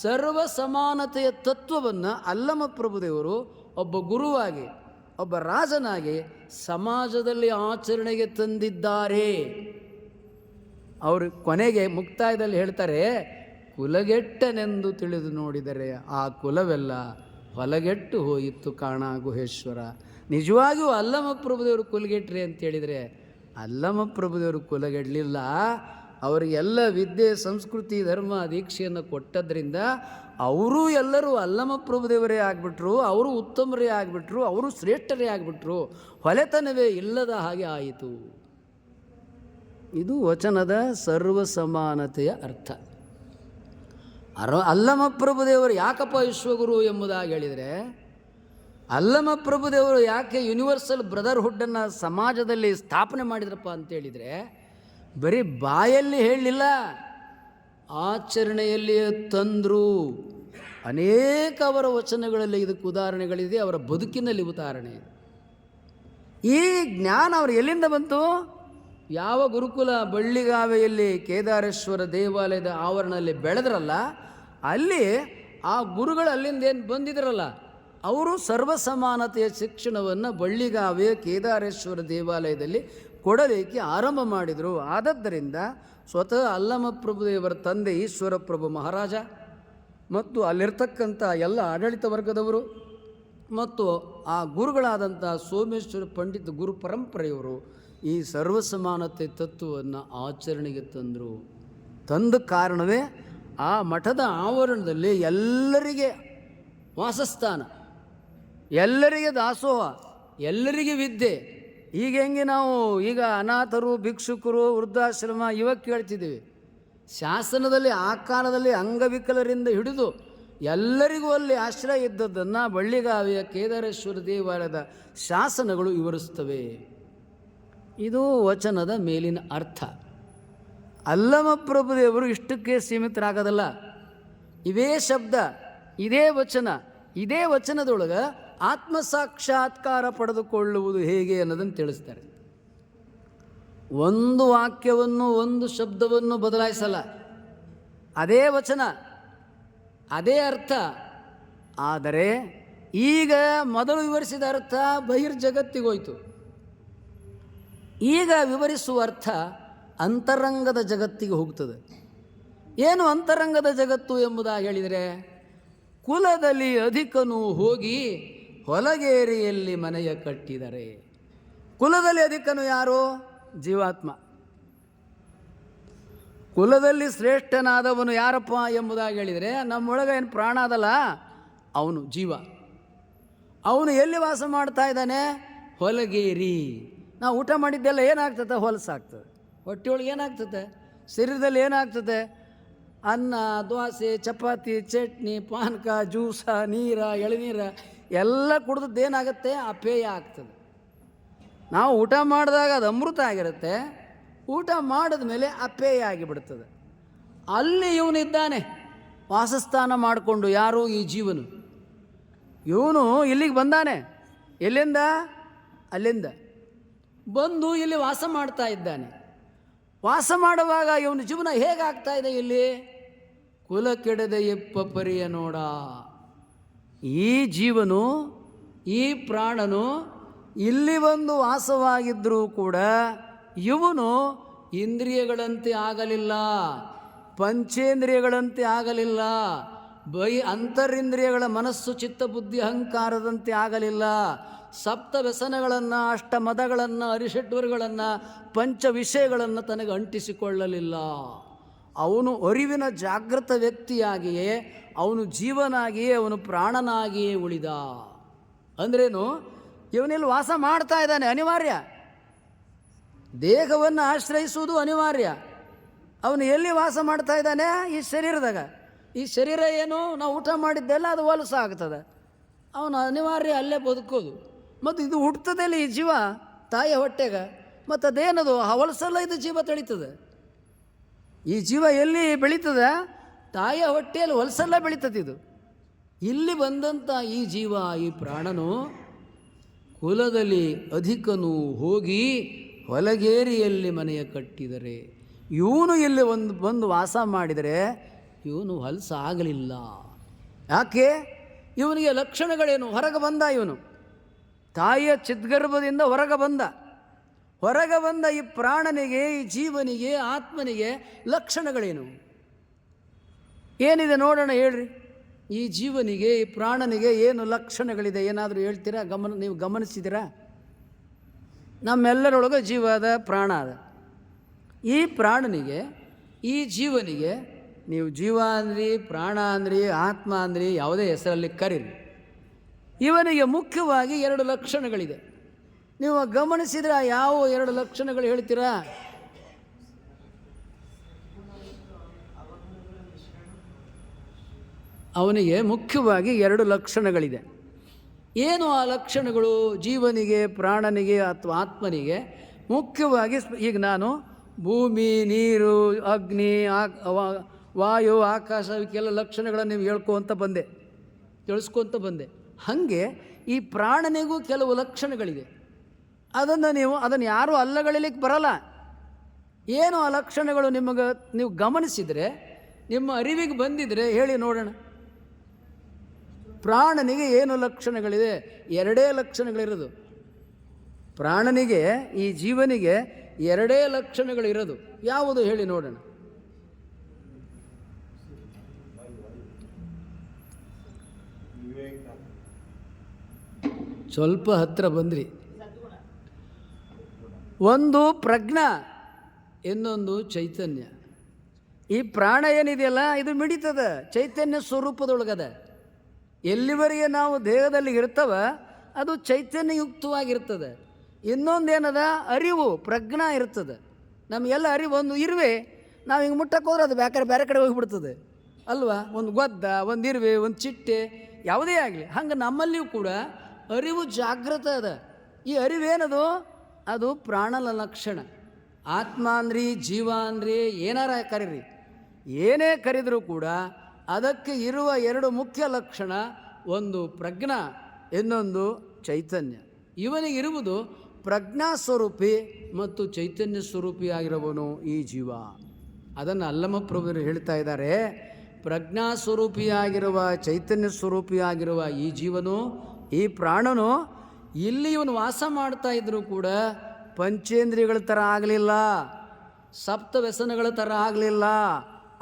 ಸರ್ವ ಸಮಾನತೆಯ ತತ್ವವನ್ನು ಅಲ್ಲಮಪ್ರಭುದೇವರು ಒಬ್ಬ ಗುರುವಾಗಿ, ಒಬ್ಬ ರಾಜನಾಗಿ ಸಮಾಜದಲ್ಲಿ ಆಚರಣೆಗೆ ತಂದಿದ್ದಾರೆ. ಅವರು ಕೊನೆಗೆ ಮುಕ್ತಾಯದಲ್ಲಿ ಹೇಳ್ತಾರೆ, ಕುಲಗೆಟ್ಟನೆಂದು ತಿಳಿದು ನೋಡಿದರೆ ಆ ಕುಲವೆಲ್ಲ ಹೊಲಗೆಟ್ಟು ಹೋಯಿತು ಕಾಣ ಗುಹೇಶ್ವರ. ನಿಜವಾಗಿಯೂ ಅಲ್ಲಮಪ್ರಭುದೇವರು ಕುಲಗೆಟ್ರಿ ಅಂತೇಳಿದರೆ ಅಲ್ಲಮಪ್ರಭುದೇವರು ಕುಲಗೆಡಲಿಲ್ಲ. ಅವರಿಗೆಲ್ಲ ವಿದ್ಯೆ, ಸಂಸ್ಕೃತಿ, ಧರ್ಮ, ದೀಕ್ಷೆಯನ್ನು ಕೊಟ್ಟದ್ರಿಂದ ಅವರೂ ಎಲ್ಲರೂ ಅಲ್ಲಮಪ್ರಭುದೇವರೇ ಆಗಿಬಿಟ್ರು. ಅವರು ಉತ್ತಮರೇ ಆಗಿಬಿಟ್ರು, ಅವರು ಶ್ರೇಷ್ಠರೇ ಆಗಿಬಿಟ್ರು. ಹೊಲೆತನವೇ ಇಲ್ಲದ ಹಾಗೆ ಆಯಿತು. ಇದು ವಚನದ ಸರ್ವ ಸಮಾನತೆಯ ಅರ್ಥ. ಅಲ್ಲಮಪ್ರಭುದೇವರು ಯಾಕಪ್ಪ ವಿಶ್ವಗುರು ಎಂಬುದಾಗಿ ಹೇಳಿದರೆ, ಅಲ್ಲಮಪ್ರಭುದೇವರು ಯಾಕೆ ಯೂನಿವರ್ಸಲ್ ಬ್ರದರ್ಹುಡ್ಡನ್ನು ಸಮಾಜದಲ್ಲಿ ಸ್ಥಾಪನೆ ಮಾಡಿದ್ರಪ್ಪ ಅಂತೇಳಿದರೆ, ಬರೀ ಬಾಯಲ್ಲಿ ಹೇಳಲಿಲ್ಲ, ಆಚರಣೆಯಲ್ಲಿಯೇ ತಂದರು. ಅನೇಕ ಅವರ ವಚನಗಳಲ್ಲಿ ಇದಕ್ಕೆ ಉದಾಹರಣೆಗಳಿದೆ, ಅವರ ಬದುಕಿನಲ್ಲಿ ಉದಾಹರಣೆ. ಈ ಜ್ಞಾನ ಅವರು ಎಲ್ಲಿಂದ ಬಂತು? ಯಾವ ಗುರುಕುಲ ಬಳ್ಳಿಗಾವೆಯಲ್ಲಿ ಕೇದಾರೇಶ್ವರ ದೇವಾಲಯದ ಆವರಣದಲ್ಲಿ ಬೆಳೆದ್ರಲ್ಲ, ಅಲ್ಲಿ ಆ ಗುರುಗಳು ಅಲ್ಲಿಂದ ಏನು ಬಂದಿದ್ರಲ್ಲ, ಅವರು ಸರ್ವಸಮಾನತೆಯ ಶಿಕ್ಷಣವನ್ನು ಬಳ್ಳಿಗಾವೆ ಕೇದಾರೇಶ್ವರ ದೇವಾಲಯದಲ್ಲಿ ಕೊಡಲಿಕ್ಕೆ ಆರಂಭ ಮಾಡಿದರು. ಆದದ್ದರಿಂದ ಸ್ವತಃ ಅಲ್ಲಮಪ್ರಭುದೇವರ ತಂದೆ ಈಶ್ವರಪ್ರಭು ಮಹಾರಾಜ ಮತ್ತು ಅಲ್ಲಿರ್ತಕ್ಕಂಥ ಎಲ್ಲ ಆಡಳಿತ ವರ್ಗದವರು ಮತ್ತು ಆ ಗುರುಗಳಾದಂಥ ಸೋಮೇಶ್ವರ ಪಂಡಿತ ಗುರು ಪರಂಪರೆಯವರು ಈ ಸರ್ವಸಮಾನತೆ ತತ್ವವನ್ನು ಆಚರಣೆಗೆ ತಂದರು. ತಂದ ಕಾರಣವೇ ಆ ಮಠದ ಆವರಣದಲ್ಲಿ ಎಲ್ಲರಿಗೆ ವಾಸಸ್ಥಾನ, ಎಲ್ಲರಿಗೆ ದಾಸೋಹ, ಎಲ್ಲರಿಗೆ ವಿದ್ಯೆ. ಈಗ ಹೆಂಗೆ ನಾವು ಈಗ ಅನಾಥರು, ಭಿಕ್ಷುಕರು, ವೃದ್ಧಾಶ್ರಮ ಇವಾಗ ಕೇಳ್ತಿದ್ದೀವಿ. ಶಾಸನದಲ್ಲಿ ಆ ಕಾಲದಲ್ಲಿ ಅಂಗವಿಕಲರಿಂದ ಹಿಡಿದು ಎಲ್ಲರಿಗೂ ಅಲ್ಲಿ ಆಶ್ರಯ ಇದ್ದದ್ದನ್ನು ಬಳ್ಳಿಗಾವೆಯ ಕೇದಾರೇಶ್ವರ ದೇವಾಲಯದ ಶಾಸನಗಳು ವಿವರಿಸ್ತವೆ. ಇದು ವಚನದ ಮೇಲಿನ ಅರ್ಥ. ಅಲ್ಲಮಪ್ರಭುದೇವರು ಇಷ್ಟಕ್ಕೆ ಸೀಮಿತರಾಗೋದಲ್ಲ. ಇವೇ ಶಬ್ದ, ಇದೇ ವಚನ, ಇದೇ ವಚನದೊಳಗೆ ಆತ್ಮಸಾಕ್ಷಾತ್ಕಾರ ಪಡೆದುಕೊಳ್ಳುವುದು ಹೇಗೆ ಅನ್ನೋದನ್ನು ತಿಳಿಸ್ತಾರೆ. ಒಂದು ವಾಕ್ಯವನ್ನು, ಒಂದು ಶಬ್ದವನ್ನು ಬದಲಾಯಿಸಲ್ಲ. ಅದೇ ವಚನ, ಅದೇ ಅರ್ಥ. ಆದರೆ ಈಗ ಮೊದಲು ವಿವರಿಸಿದ ಅರ್ಥ ಬಹಿರ್ಜಗತ್ತಿಗೋಯ್ತು. ಈಗ ವಿವರಿಸುವ ಅರ್ಥ ಅಂತರಂಗದ ಜಗತ್ತಿಗೆ ಹೋಗ್ತದೆ. ಏನು ಅಂತರಂಗದ ಜಗತ್ತು ಎಂಬುದಾಗಿ ಹೇಳಿದರೆ, ಕುಲದಲ್ಲಿ ಅಧಿಕನು ಹೋಗಿ ಹೊಲಗೇರಿಯಲ್ಲಿ ಮನೆಯ ಕಟ್ಟಿದರೆ. ಕುಲದಲ್ಲಿ ಅಧಿಕನು ಯಾರು? ಜೀವಾತ್ಮ. ಕುಲದಲ್ಲಿ ಶ್ರೇಷ್ಠನಾದವನು ಯಾರಪ್ಪ ಎಂಬುದಾಗಿ ಹೇಳಿದರೆ, ನಮ್ಮೊಳಗೆ ಏನು ಪ್ರಾಣ ಅದಲ್ಲ, ಅವನು ಜೀವ. ಅವನು ಎಲ್ಲಿ ವಾಸ ಮಾಡ್ತಾ ಇದ್ದಾನೆ? ಹೊಲಗೇರಿ. ನಾವು ಊಟ ಮಾಡಿದ್ದೆಲ್ಲ ಏನಾಗ್ತದೆ? ಹೊಲಸಾಗ್ತದೆ. ಹೊಟ್ಟೆಯೊಳಗೆ ಏನಾಗ್ತದೆ? ಶರೀರದಲ್ಲಿ ಏನಾಗ್ತದೆ? ಅನ್ನ, ದೋಸೆ, ಚಪಾತಿ, ಚಟ್ನಿ, ಪಾನಕ, ಜ್ಯೂಸ, ನೀರ, ಎಳನೀರ ಎಲ್ಲ ಕುಡಿದದ್ದು ಏನಾಗುತ್ತೆ? ಅಪೇಯ ಆಗ್ತದೆ. ನಾವು ಊಟ ಮಾಡಿದಾಗ ಅದು ಅಮೃತ ಆಗಿರುತ್ತೆ, ಊಟ ಮಾಡಿದ ಮೇಲೆ ಅಪೇಯ ಆಗಿಬಿಡ್ತದೆ. ಅಲ್ಲಿ ಇವನಿದ್ದಾನೆ ವಾಸಸ್ಥಾನ ಮಾಡಿಕೊಂಡು. ಯಾರು? ಈ ಜೀವನು. ಇವನು ಇಲ್ಲಿಗೆ ಬಂದಾನೆ. ಎಲ್ಲಿಂದ? ಅಲ್ಲಿಂದ ಬಂದು ಇಲ್ಲಿ ವಾಸ ಮಾಡ್ತಾ ಇದ್ದಾನೆ. ವಾಸ ಮಾಡುವಾಗ ಇವನ ಜೀವನ ಹೇಗಾಗ್ತಾ ಇದೆ? ಇಲ್ಲಿ ಕುಲ ಕೆಡದ ಎಪ್ಪ ಪರಿಯ ನೋಡ. ಈ ಜೀವನು, ಈ ಪ್ರಾಣನು ಇಲ್ಲಿ ಬಂದು ವಾಸವಾಗಿದ್ದರೂ ಕೂಡ ಇವನು ಇಂದ್ರಿಯಗಳಂತೆ ಆಗಲಿಲ್ಲ, ಪಂಚೇಂದ್ರಿಯಗಳಂತೆ ಆಗಲಿಲ್ಲ, ಅಂತರಿಂದ್ರಿಯಗಳ ಮನಸ್ಸು, ಚಿತ್ತ, ಬುದ್ಧಿ, ಅಹಂಕಾರದಂತೆ ಆಗಲಿಲ್ಲ. ಸಪ್ತ ವ್ಯಸನಗಳನ್ನು, ಅಷ್ಟಮದಗಳನ್ನು, ಅರಿಷಡ್ವರ್ಗಳನ್ನು, ಪಂಚ ವಿಷಯಗಳನ್ನು ತನಗೆ ಅಂಟಿಸಿಕೊಳ್ಳಲಿಲ್ಲ. ಅವನು ಅರಿವಿನ ಜಾಗೃತ ವ್ಯಕ್ತಿಯಾಗಿಯೇ, ಅವನು ಜೀವನಾಗಿಯೇ, ಅವನು ಪ್ರಾಣನಾಗಿಯೇ ಉಳಿದ. ಅಂದ್ರೇನು? ಇವನಲ್ಲಿ ವಾಸ ಮಾಡ್ತಾ ಇದ್ದಾನೆ, ಅನಿವಾರ್ಯ. ದೇಹವನ್ನು ಆಶ್ರಯಿಸುವುದು ಅನಿವಾರ್ಯ. ಅವನು ಎಲ್ಲಿ ವಾಸ ಮಾಡ್ತಾ ಇದ್ದಾನೆ? ಈ ಶರೀರದಾಗ. ಈ ಶರೀರ ಏನು? ನಾವು ಊಟ ಮಾಡಿದ್ದೆಲ್ಲ ಅದು ಹೊಲಸ ಆಗ್ತದೆ. ಅವನು ಅನಿವಾರ್ಯ ಅಲ್ಲೇ ಬದುಕೋದು. ಮತ್ತು ಇದು ಹುಟ್ಟುತ್ತದೆ ಈ ಜೀವ ತಾಯಿಯ ಹೊಟ್ಟೆಗೆ. ಮತ್ತು ಅದೇನದು ಹೊಲಸಲ್ಲ, ಇದು ಜೀವ ತಳೀತದೆ. ಈ ಜೀವ ಎಲ್ಲಿ ಬೆಳೀತದೆ? ತಾಯಿಯ ಹೊಟ್ಟೆಯಲ್ಲಿ ಹೊಲಸಲ್ಲ ಬೆಳೀತದೆ. ಇದು ಇಲ್ಲಿ ಬಂದಂಥ ಈ ಜೀವ, ಈ ಪ್ರಾಣನು ಕುಲದಲ್ಲಿ ಅಧಿಕನು ಹೋಗಿ ಹೊಲಗೇರಿಯಲ್ಲಿ ಮನೆಯ ಕಟ್ಟಿದರೆ. ಇವನು ಇಲ್ಲಿ ಬಂದು ವಾಸ ಮಾಡಿದರೆ ಇವನು ಹೊಲಸ ಆಗಲಿಲ್ಲ. ಯಾಕೆ? ಇವನಿಗೆ ಲಕ್ಷಣಗಳೇನು? ಹೊರಗೆ ಬಂದ. ಇವನು ತಾಯಿಯ ಚಿದ್ಗರ್ಭದಿಂದ ಹೊರಗೆ ಬಂದ ಈ ಪ್ರಾಣನಿಗೆ, ಈ ಜೀವನಿಗೆ, ಆತ್ಮನಿಗೆ ಲಕ್ಷಣಗಳೇನು? ಏನಿದೆ ನೋಡೋಣ ಹೇಳ್ರಿ. ಈ ಜೀವನಿಗೆ, ಈ ಪ್ರಾಣನಿಗೆ ಏನು ಲಕ್ಷಣಗಳಿದೆ ಏನಾದರೂ ಹೇಳ್ತೀರಾ? ನೀವು ಗಮನಿಸಿದ್ದೀರಾ? ನಮ್ಮೆಲ್ಲರೊಳಗೆ ಜೀವ ಅದ, ಪ್ರಾಣ ಅದ. ಈ ಪ್ರಾಣನಿಗೆ, ಈ ಜೀವನಿಗೆ ನೀವು ಜೀವ ಅಂದ್ರಿ, ಪ್ರಾಣ ಅಂದ್ರಿ, ಆತ್ಮ ಅಂದ್ರಿ, ಯಾವುದೇ ಹೆಸರಲ್ಲಿ ಕರೀರಿ, ಇವನಿಗೆ ಮುಖ್ಯವಾಗಿ 2 ಲಕ್ಷಣಗಳಿದೆ. ನೀವು ಗಮನಿಸಿದ್ರೆ ಯಾವ 2 ಲಕ್ಷಣಗಳು ಹೇಳ್ತೀರಾ? ಅವನಿಗೆ ಮುಖ್ಯವಾಗಿ 2 ಲಕ್ಷಣಗಳಿದೆ. ಏನು ಆ ಲಕ್ಷಣಗಳು? ಜೀವನಿಗೆ, ಪ್ರಾಣನಿಗೆ ಅಥವಾ ಆತ್ಮನಿಗೆ ಮುಖ್ಯವಾಗಿ ಈಗ ನಾನು ಭೂಮಿ, ನೀರು, ಅಗ್ನಿ, ವಾಯು, ಆಕಾಶ, ಇವಕ್ಕೆಲ್ಲ ಲಕ್ಷಣಗಳನ್ನು ನೀವು ಹೇಳ್ಕೊತ ಬಂದೆ, ತಿಳಿಸ್ಕೊತ ಬಂದೆ. ಹಾಗೆ ಈ ಪ್ರಾಣನಿಗೂ ಕೆಲವು ಲಕ್ಷಣಗಳಿದೆ. ಅದನ್ನು ಯಾರೂ ಅಲ್ಲಗಳಿಲಿಕ್ಕೆ ಬರಲ್ಲ. ಏನು ಆ ಲಕ್ಷಣಗಳು ನೀವು ಗಮನಿಸಿದರೆ, ನಿಮ್ಮ ಅರಿವಿಗೆ ಬಂದಿದ್ರೆ ಹೇಳಿ ನೋಡೋಣ. ಪ್ರಾಣನಿಗೆ ಏನು ಲಕ್ಷಣಗಳಿದೆ? 2 ಲಕ್ಷಣಗಳಿರೋದು. ಪ್ರಾಣನಿಗೆ, ಈ ಜೀವನಿಗೆ 2 ಲಕ್ಷಣಗಳಿರೋದು. ಯಾವುದು ಹೇಳಿ ನೋಡೋಣ. ಸ್ವಲ್ಪ ಹತ್ತಿರ ಬಂದ್ರಿ. ಒಂದು ಪ್ರಜ್ಞಾ, ಇನ್ನೊಂದು ಚೈತನ್ಯ. ಈ ಪ್ರಾಣ ಏನಿದೆಯಲ್ಲ, ಇದು ಮಿಡಿತದ, ಚೈತನ್ಯ ಸ್ವರೂಪದೊಳಗದ. ಎಲ್ಲಿವರೆಗೆ ನಾವು ದೇಹದಲ್ಲಿ ಇರ್ತವ ಅದು ಚೈತನ್ಯಯುಕ್ತವಾಗಿರ್ತದೆ. ಇನ್ನೊಂದೇನದ, ಅರಿವು, ಪ್ರಜ್ಞಾ ಇರ್ತದೆ. ನಮಗೆಲ್ಲ ಅರಿವು ಒಂದು ಇರುವೆ, ನಾವು ಹಿಂಗೆ ಮುಟ್ಟಕ್ಕೆ ಹೋದ್ರೆ ಅದು ಬೇರೆ ಕಡೆ ಹೋಗಿಬಿಡ್ತದೆ ಅಲ್ವಾ? ಒಂದು ಗೊದ್ದ, ಒಂದು ಇರುವೆ, ಒಂದು ಚಿಟ್ಟೆ, ಯಾವುದೇ ಆಗಲಿ. ಹಂಗೆ ನಮ್ಮಲ್ಲಿಯೂ ಕೂಡ ಅರಿವು ಜಾಗೃತ ಅದ. ಈ ಅರಿವೇನದು? ಅದು ಪ್ರಾಣನ ಲಕ್ಷಣ. ಆತ್ಮ ಅಂದ್ರಿ, ಜೀವ ಅಂದ್ರಿ, ಏನಾರ ಕರೀರಿ, ಏನೇ ಕರೆದರೂ ಕೂಡ ಅದಕ್ಕೆ ಇರುವ 2 ಮುಖ್ಯ ಲಕ್ಷಣ, ಒಂದು ಪ್ರಜ್ಞಾ, ಇನ್ನೊಂದು ಚೈತನ್ಯ. ಇವನಿಗಿರುವುದು ಪ್ರಜ್ಞಾ ಸ್ವರೂಪಿ ಮತ್ತು ಚೈತನ್ಯ ಸ್ವರೂಪಿಯಾಗಿರುವನು ಈ ಜೀವ. ಅದನ್ನು ಅಲ್ಲಮಪ್ರಭುವರು ಹೇಳ್ತಾ ಇದ್ದಾರೆ. ಪ್ರಜ್ಞಾ ಸ್ವರೂಪಿಯಾಗಿರುವ, ಚೈತನ್ಯ ಸ್ವರೂಪಿಯಾಗಿರುವ ಈ ಜೀವನು, ಈ ಪ್ರಾಣನು ಇಲ್ಲಿ ಇವನು ವಾಸ ಮಾಡ್ತಾ ಇದ್ದರೂ ಕೂಡ ಪಂಚೇಂದ್ರಿಯಗಳ ಥರ ಆಗಲಿಲ್ಲ, ಸಪ್ತ ವ್ಯಸನಗಳ ಥರ ಆಗಲಿಲ್ಲ,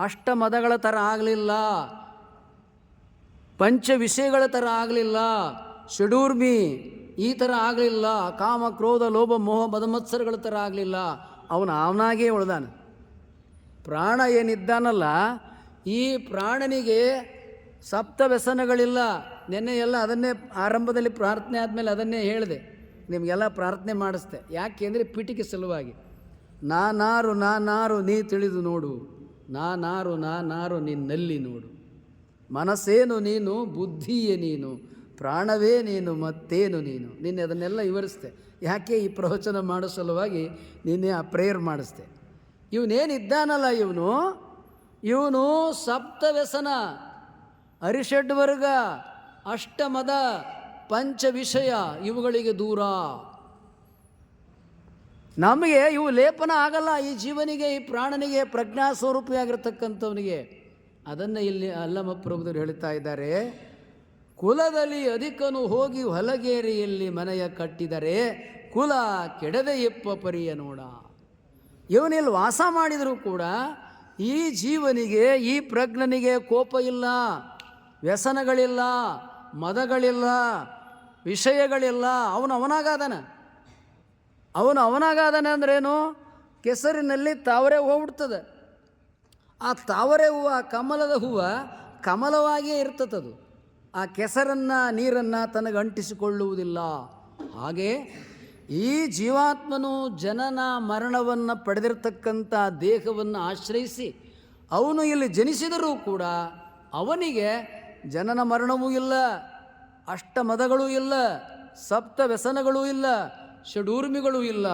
ಅಷ್ಟಮದಗಳ ಥರ ಆಗಲಿಲ್ಲ, ಪಂಚ ವಿಷಯಗಳ ಥರ ಆಗಲಿಲ್ಲ, ಷಡೂರ್ಮಿ ಈ ಥರ ಆಗಲಿಲ್ಲ, ಕಾಮ, ಕ್ರೋಧ, ಲೋಭ, ಮೋಹ, ಮದಮತ್ಸರಗಳ ಥರ ಆಗಲಿಲ್ಲ. ಅವನಾಗೇ ಉಳ್ದಾನೆ. ಪ್ರಾಣ ಏನಿದ್ದಾನಲ್ಲ, ಈ ಪ್ರಾಣನಿಗೆ ಸಪ್ತ ವ್ಯಸನಗಳಿಲ್ಲ. ನೆನ್ನೆ ಎಲ್ಲ ಅದನ್ನೇ ಆರಂಭದಲ್ಲಿ ಪ್ರಾರ್ಥನೆ ಆದಮೇಲೆ ಅದನ್ನೇ ಹೇಳಿದೆ, ನಿಮಗೆಲ್ಲ ಪ್ರಾರ್ಥನೆ ಮಾಡಿಸ್ದೆ. ಯಾಕೆಂದರೆ ಪಿಟಿಕೆ ಸಲುವಾಗಿ. ನಾನಾರು ನೀ ತಿಳಿದು ನೋಡು, ನಾನಾರು ನಿನ್ನಲ್ಲಿ ನೋಡು, ಮನಸ್ಸೇನು ನೀನು, ಬುದ್ಧಿಯೇ ನೀನು, ಪ್ರಾಣವೇ ನೀನು, ಮತ್ತೇನು ನೀನು. ನಿನ್ನೆ ಅದನ್ನೆಲ್ಲ ವಿವರಿಸ್ದೆ. ಯಾಕೆ ಈ ಪ್ರವಚನ ಮಾಡೋ ಸಲುವಾಗಿ ನಿನ್ನೆ ಆ ಪ್ರೇಯರ್ ಮಾಡಿಸ್ದೆ. ಇವನೇನಿದ್ದಾನಲ್ಲ, ಇವನು ಸಪ್ತ ವ್ಯಸನ, ಅರಿಷಡ್ವರ್ಗ, ಅಷ್ಟಮದ, ಪಂಚ ವಿಷಯ ಇವುಗಳಿಗೆ ದೂರ. ನಮಗೆ ಇವು ಲೇಪನ ಆಗಲ್ಲ. ಈ ಜೀವನಿಗೆ, ಈ ಪ್ರಾಣನಿಗೆ, ಪ್ರಜ್ಞಾ ಸ್ವರೂಪಿಯಾಗಿರ್ತಕ್ಕಂಥವನಿಗೆ. ಅದನ್ನು ಇಲ್ಲಿ ಅಲ್ಲಮಪ್ರಭುದರು ಹೇಳ್ತಾ ಇದ್ದಾರೆ. ಕುಲದಲ್ಲಿ ಅಧಿಕನು ಹೋಗಿ ಹೊಲಗೇರಿಯಲ್ಲಿ ಮನೆಯ ಕಟ್ಟಿದರೆ ಕುಲ ಕೆಡದೆ ಎಪ್ಪ ಪರಿಯ ನೋಡ. ಇವನಿಲ್ಲಿ ವಾಸ ಮಾಡಿದರೂ ಕೂಡ ಈ ಜೀವನಿಗೆ, ಈ ಪ್ರಜ್ಞನಿಗೆ ಕೋಪ ಇಲ್ಲ, ವ್ಯಸನಗಳಿಲ್ಲ, ಮದಗಳಿಲ್ಲ, ವಿಷಯಗಳಿಲ್ಲ. ಅವನಾಗಾದಾನೆ ಅಂದ್ರೇನು? ಕೆಸರಿನಲ್ಲಿ ತಾವರೆ ಹೋಗ್ಬಿಡ್ತದೆ. ಆ ತಾವರೆ ಹೂವು, ಕಮಲದ ಹೂವು ಕಮಲವಾಗಿಯೇ ಇರ್ತದದು. ಆ ಕೆಸರನ್ನು, ನೀರನ್ನು ತನಗೆ ಅಂಟಿಸಿಕೊಳ್ಳುವುದಿಲ್ಲ. ಹಾಗೆ ಈ ಜೀವಾತ್ಮನು ಜನನ ಮರಣವನ್ನು ಪಡೆದಿರತಕ್ಕಂಥ ದೇಹವನ್ನು ಆಶ್ರಯಿಸಿ ಅವನು ಇಲ್ಲಿ ಜನಿಸಿದರೂ ಕೂಡ ಅವನಿಗೆ ಜನನ ಮರಣವೂ ಇಲ್ಲ, ಅಷ್ಟಮದಗಳೂ ಇಲ್ಲ, ಸಪ್ತ ವ್ಯಸನಗಳೂ ಇಲ್ಲ, ಷಡೂರ್ಮಿಗಳೂ ಇಲ್ಲ,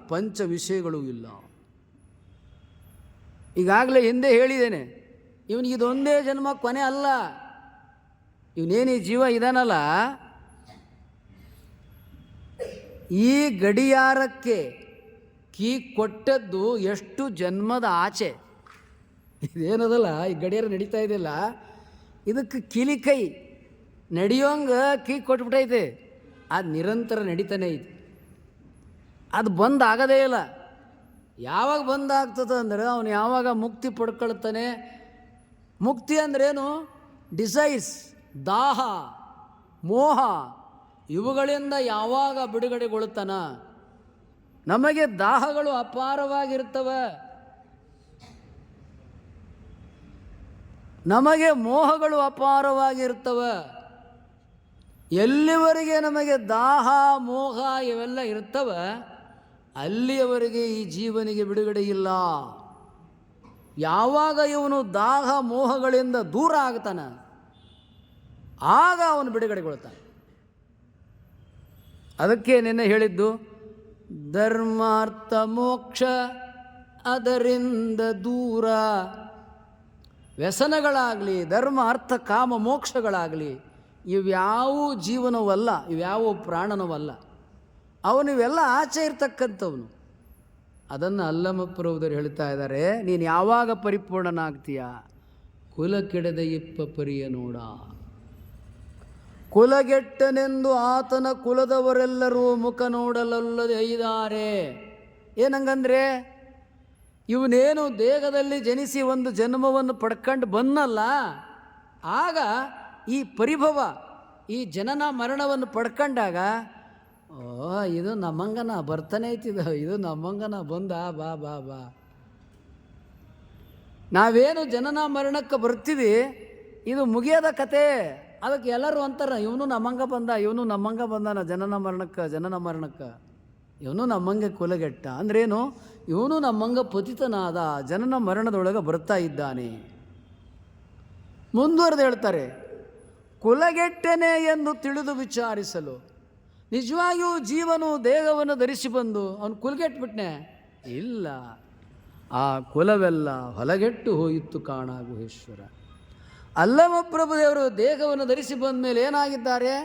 ಪಂಚ ವಿಷಯಗಳೂ ಇಲ್ಲ. ಈಗಾಗಲೇ ಹಿಂದೆ ಹೇಳಿದ್ದೇನೆ, ಇವನಿಗಿದೊಂದೇ ಜನ್ಮ ಕೊನೆ ಅಲ್ಲ. ಇವನೇನು ಜೀವ ಇದಾನಲ್ಲ, ಈ ಗಡಿಯಾರಕ್ಕೆ ಕೀ ಕೊಟ್ಟದ್ದು ಎಷ್ಟು ಜನ್ಮದ ಆಚೆ. ಇದೇನದಲ್ಲ, ಈ ಗಡಿಯಾರ ನಡೀತಾ ಇದೆಯಲ್ಲ, ಇದಕ್ಕೆ ಕಿಲಿಕೈ ನಡೆಯೋಂಗೆ ಕೀ ಕೊಟ್ಬಿಟ್ಟೈತೆ. ಅದು ನಿರಂತರ ನಡೀತಾನೆ ಐತೆ. ಅದು ಬಂದ್ ಆಗೋದೇ ಇಲ್ಲ. ಯಾವಾಗ ಬಂದಾಗ್ತದೆ ಅಂದರೆ ಅವನು ಯಾವಾಗ ಮುಕ್ತಿ ಪಡ್ಕೊಳ್ತಾನೆ, ಮುಕ್ತಿ ಅಂದ್ರೇನು? ಡಿಸೈರ್ಸ್, ದಾಹ, ಮೋಹ, ಇವುಗಳಿಂದ ಯಾವಾಗ ಬಿಡುಗಡೆಗೊಳ್ತಾನ? ನಮಗೆ ದಾಹಗಳು ಅಪಾರವಾಗಿರ್ತವೆ, ನಮಗೆ ಮೋಹಗಳು ಅಪಾರವಾಗಿರ್ತವೆ. ಎಲ್ಲಿವರೆಗೆ ನಮಗೆ ದಾಹ ಮೋಹ ಇವೆಲ್ಲ ಇರ್ತವೆ, ಅಲ್ಲಿಯವರೆಗೆ ಈ ಜೀವನಿಗೆ ಬಿಡುಗಡೆ ಇಲ್ಲ. ಯಾವಾಗ ಇವನು ದಾಹ ಮೋಹಗಳಿಂದ ದೂರ ಆಗ್ತಾನೆ, ಆಗ ಅವನು ಬಿಡುಗಡೆಗೊಳ್ತಾನೆ. ಅದಕ್ಕೆ ನಿನ್ನೆ ಹೇಳಿದ್ದು, ಧರ್ಮಾರ್ಥ ಮೋಕ್ಷ ಅದರಿಂದ ದೂರ. ವ್ಯಸನಗಳಾಗಲಿ, ಧರ್ಮ ಅರ್ಥ ಕಾಮ ಮೋಕ್ಷಗಳಾಗಲಿ, ಇವ್ಯಾವೂ ಜೀವನವಲ್ಲ, ಇವ್ಯಾವ ಪ್ರಾಣನವಲ್ಲ. ಅವನಿವೆಲ್ಲ ಆಚೆ ಇರ್ತಕ್ಕಂಥವನು. ಅದನ್ನು ಅಲ್ಲಮಪ್ರಭುದರು ಹೇಳ್ತಾ ಇದ್ದಾರೆ, ನೀನು ಯಾವಾಗ ಪರಿಪೂರ್ಣನಾಗ್ತೀಯ? ಕುಲ ಕೆಡದ ಇಪ್ಪ ಪರಿಯ ನೋಡ. ಕುಲಗೆಟ್ಟನೆಂದು ಆತನ ಕುಲದವರೆಲ್ಲರೂ ಮುಖ ನೋಡಲಲ್ಲದೆ ಐದಾರೆ. ಏನಂಗಂದ್ರೆ, ಇವನೇನು ದೇಹದಲ್ಲಿ ಜನಿಸಿ ಒಂದು ಜನ್ಮವನ್ನು ಪಡ್ಕೊಂಡು ಬಂದಲ್ಲ, ಆಗ ಈ ಪರಿಭವ, ಈ ಜನನ ಮರಣವನ್ನು ಪಡ್ಕೊಂಡಾಗ, ಇದು ನಮ್ಮಂಗನ ಬರ್ತಾನೆ ಐತಿದ, ಇದು ನಮ್ಮಂಗನ ಬಂದ, ಬಾ ಬಾ ಬಾ. ನಾವೇನು ಜನನ ಮರಣಕ್ಕೆ ಬರ್ತೀವಿ, ಇದು ಮುಗಿಯೋದ ಕತೆ. ಅದಕ್ಕೆ ಎಲ್ಲರೂ ಅಂತಾರೆ, ಇವನು ನಮ್ಮಂಗ ಬಂದ, ಇವನು ನಮ್ಮಂಗ ಬಂದಾನ ಜನನ ಮರಣಕ್ಕೆ, ಇವನು ನಮ್ಮಂಗೆ ಕುಲಗೆಟ್ಟ. ಅಂದ್ರೇನು? ಇವನು ನಮ್ಮಂಗ ಪತಿತನಾದ, ಜನನ ಮರಣದೊಳಗೆ ಬರ್ತಾ ಇದ್ದಾನೆ. ಮುಂದುವರೆದು ಹೇಳ್ತಾರೆ, ಕುಲಗೆಟ್ಟನೆ ಎಂದು ತಿಳಿದು ವಿಚಾರಿಸಲು. ನಿಜವಾಗಿಯೂ ಜೀವನು ದೇಹವನ್ನು ಧರಿಸಿ ಬಂದು ಅವನು ಕುಲಗೆಟ್ಬಿಟ್ನೆ? ಇಲ್ಲ, ಆ ಕುಲವೆಲ್ಲ ಹೊಲಗೆಟ್ಟು ಹೋಯಿತು ಕಾಣ ಗುಹೇಶ್ವರ. ಅಲ್ಲಮಪ್ರಭುದೇವರು ದೇಹವನ್ನು ಧರಿಸಿ ಬಂದ ಮೇಲೆ ಏನಾಗಿದ್ದಾರೆ?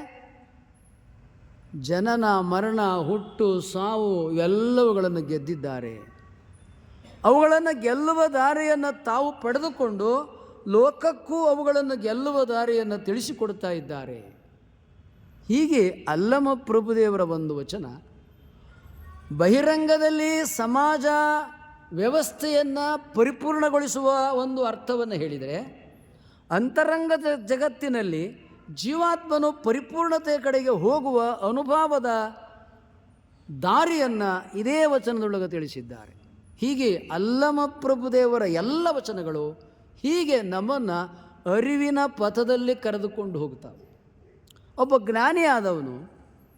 ಜನನ ಮರಣ ಹುಟ್ಟು ಸಾವು ಇವೆಲ್ಲವುಗಳನ್ನು ಗೆದ್ದಿದ್ದಾರೆ. ಅವುಗಳನ್ನು ಗೆಲ್ಲುವ ದಾರಿಯನ್ನು ತಾವು ಪಡೆದುಕೊಂಡು ಲೋಕಕ್ಕೂ ಅವುಗಳನ್ನು ಗೆಲ್ಲುವ ದಾರಿಯನ್ನು ತಿಳಿಸಿಕೊಡ್ತಾ ಇದ್ದಾರೆ. ಹೀಗೆ ಅಲ್ಲಮಪ್ರಭುದೇವರ ಒಂದು ವಚನ ಬಹಿರಂಗದಲ್ಲಿ ಸಮಾಜ ವ್ಯವಸ್ಥೆಯನ್ನು ಪರಿಪೂರ್ಣಗೊಳಿಸುವ ಒಂದು ಅರ್ಥವನ್ನು ಹೇಳಿದರೆ, ಅಂತರಂಗದ ಜಗತ್ತಿನಲ್ಲಿ ಜೀವಾತ್ಮನು ಪರಿಪೂರ್ಣತೆಯ ಕಡೆಗೆ ಹೋಗುವ ಅನುಭವದ ದಾರಿಯನ್ನು ಇದೇ ವಚನದೊಳಗೆ ತಿಳಿಸಿದ್ದಾರೆ. ಹೀಗೆ ಅಲ್ಲಮಪ್ರಭುದೇವರ ಎಲ್ಲ ವಚನಗಳು ಹೀಗೆ ನಮ್ಮನ್ನು ಅರಿವಿನ ಪಥದಲ್ಲಿ ಕರೆದುಕೊಂಡು ಹೋಗ್ತಾವೆ. ಒಬ್ಬ ಜ್ಞಾನಿ ಆದವನು,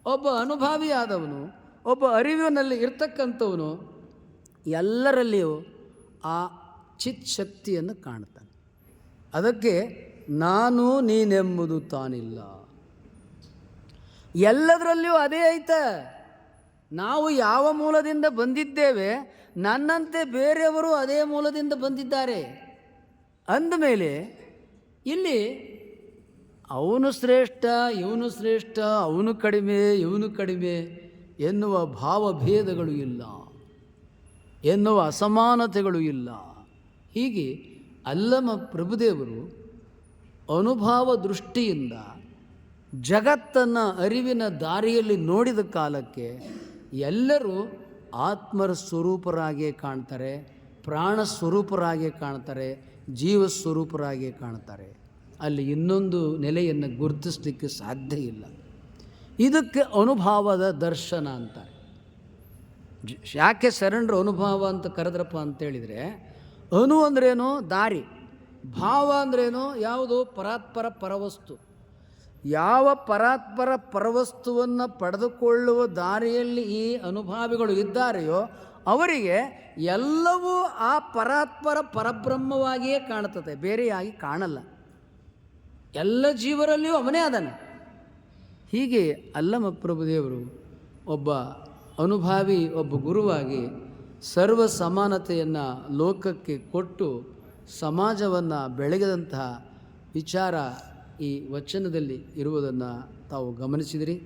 ಒಬ್ಬ ಅನುಭಾವಿ ಆದವನು, ಒಬ್ಬ ಅರಿವಿನಲ್ಲಿ ಇರ್ತಕ್ಕಂಥವನು ಎಲ್ಲರಲ್ಲಿಯೂ ಆ ಚಿತ್ ಶಕ್ತಿಯನ್ನು ಕಾಣ್ತಾನೆ. ಅದಕ್ಕೆ ನಾನು ನೀನೆಂಬುದು ತಾನಿಲ್ಲ. ಎಲ್ಲದರಲ್ಲಿಯೂ ಅದೇ ಐತೆ. ನಾವು ಯಾವ ಮೂಲದಿಂದ ಬಂದಿದ್ದೇವೆ, ನನ್ನಂತೆ ಬೇರೆಯವರು ಅದೇ ಮೂಲದಿಂದ ಬಂದಿದ್ದಾರೆ ಅಂದಮೇಲೆ ಇಲ್ಲಿ ಅವನು ಶ್ರೇಷ್ಠ, ಇವನು ಶ್ರೇಷ್ಠ, ಅವನು ಕಡಿಮೆ, ಇವನು ಕಡಿಮೆ ಎನ್ನುವ ಭಾವಭೇದಗಳು ಇಲ್ಲ, ಎನ್ನುವ ಅಸಮಾನತೆಗಳು ಇಲ್ಲ. ಹೀಗೆ ಅಲ್ಲಮಪ್ರಭುದೇವರು ಅನುಭವ ದೃಷ್ಟಿಯಿಂದ ಜಗತ್ತನ್ನು ಅರಿವಿನ ದಾರಿಯಲ್ಲಿ ನೋಡಿದ ಕಾಲಕ್ಕೆ ಎಲ್ಲರೂ ಆತ್ಮರ ಸ್ವರೂಪರಾಗಿಯೇ ಕಾಣ್ತಾರೆ, ಪ್ರಾಣ ಸ್ವರೂಪರಾಗಿಯೇ ಕಾಣ್ತಾರೆ, ಜೀವ ಸ್ವರೂಪರಾಗಿಯೇ ಕಾಣ್ತಾರೆ. ಅಲ್ಲಿ ಇನ್ನೊಂದು ನೆಲೆಯನ್ನು ಗುರುತಿಸಲಿಕ್ಕೆ ಸಾಧ್ಯ ಇಲ್ಲ. ಇದಕ್ಕೆ ಅನುಭವದ ದರ್ಶನ ಅಂತಾರೆ. ಯಾಕೆ ಶರಣರು ಅನುಭವ ಅಂತ ಕರೆದ್ರಪ್ಪ ಅಂತೇಳಿದರೆ, ಅನು ಅಂದ್ರೇನು? ದಾರಿ. ಭಾವ ಅಂದ್ರೇನು? ಯಾವುದು? ಪರಾತ್ಪರ ಪರವಸ್ತು. ಯಾವ ಪರಾತ್ಪರ ಪರವಸ್ತುವನ್ನು ಪಡೆದುಕೊಳ್ಳುವ ದಾರಿಯಲ್ಲಿ ಈ ಅನುಭಾವಿಗಳು ಇದ್ದಾರೆಯೋ ಅವರಿಗೆ ಎಲ್ಲವೂ ಆ ಪರಾತ್ಪರ ಪರಬ್ರಹ್ಮವಾಗಿಯೇ ಕಾಣುತ್ತದೆ, ಬೇರೆಯಾಗಿ ಕಾಣಲ್ಲ. ಎಲ್ಲ ಜೀವರಲ್ಲಿಯೂ ಅವನೇ ಅದಾನೆ. ಹೀಗೆ ಅಲ್ಲಮಪ್ರಭುದೇವರು ಒಬ್ಬ ಅನುಭಾವಿ, ಒಬ್ಬ ಗುರುವಾಗಿ ಸರ್ವ ಸಮಾನತೆಯನ್ನು ಲೋಕಕ್ಕೆ ಕೊಟ್ಟು ಸಮಾಜವನ್ನು ಬೆಳಗಿದಂತಹ ವಿಚಾರ ಈ ವಚನದಲ್ಲಿ ಇರುವುದನ್ನು ತಾವು ಗಮನಿಸಿದಿರಿ.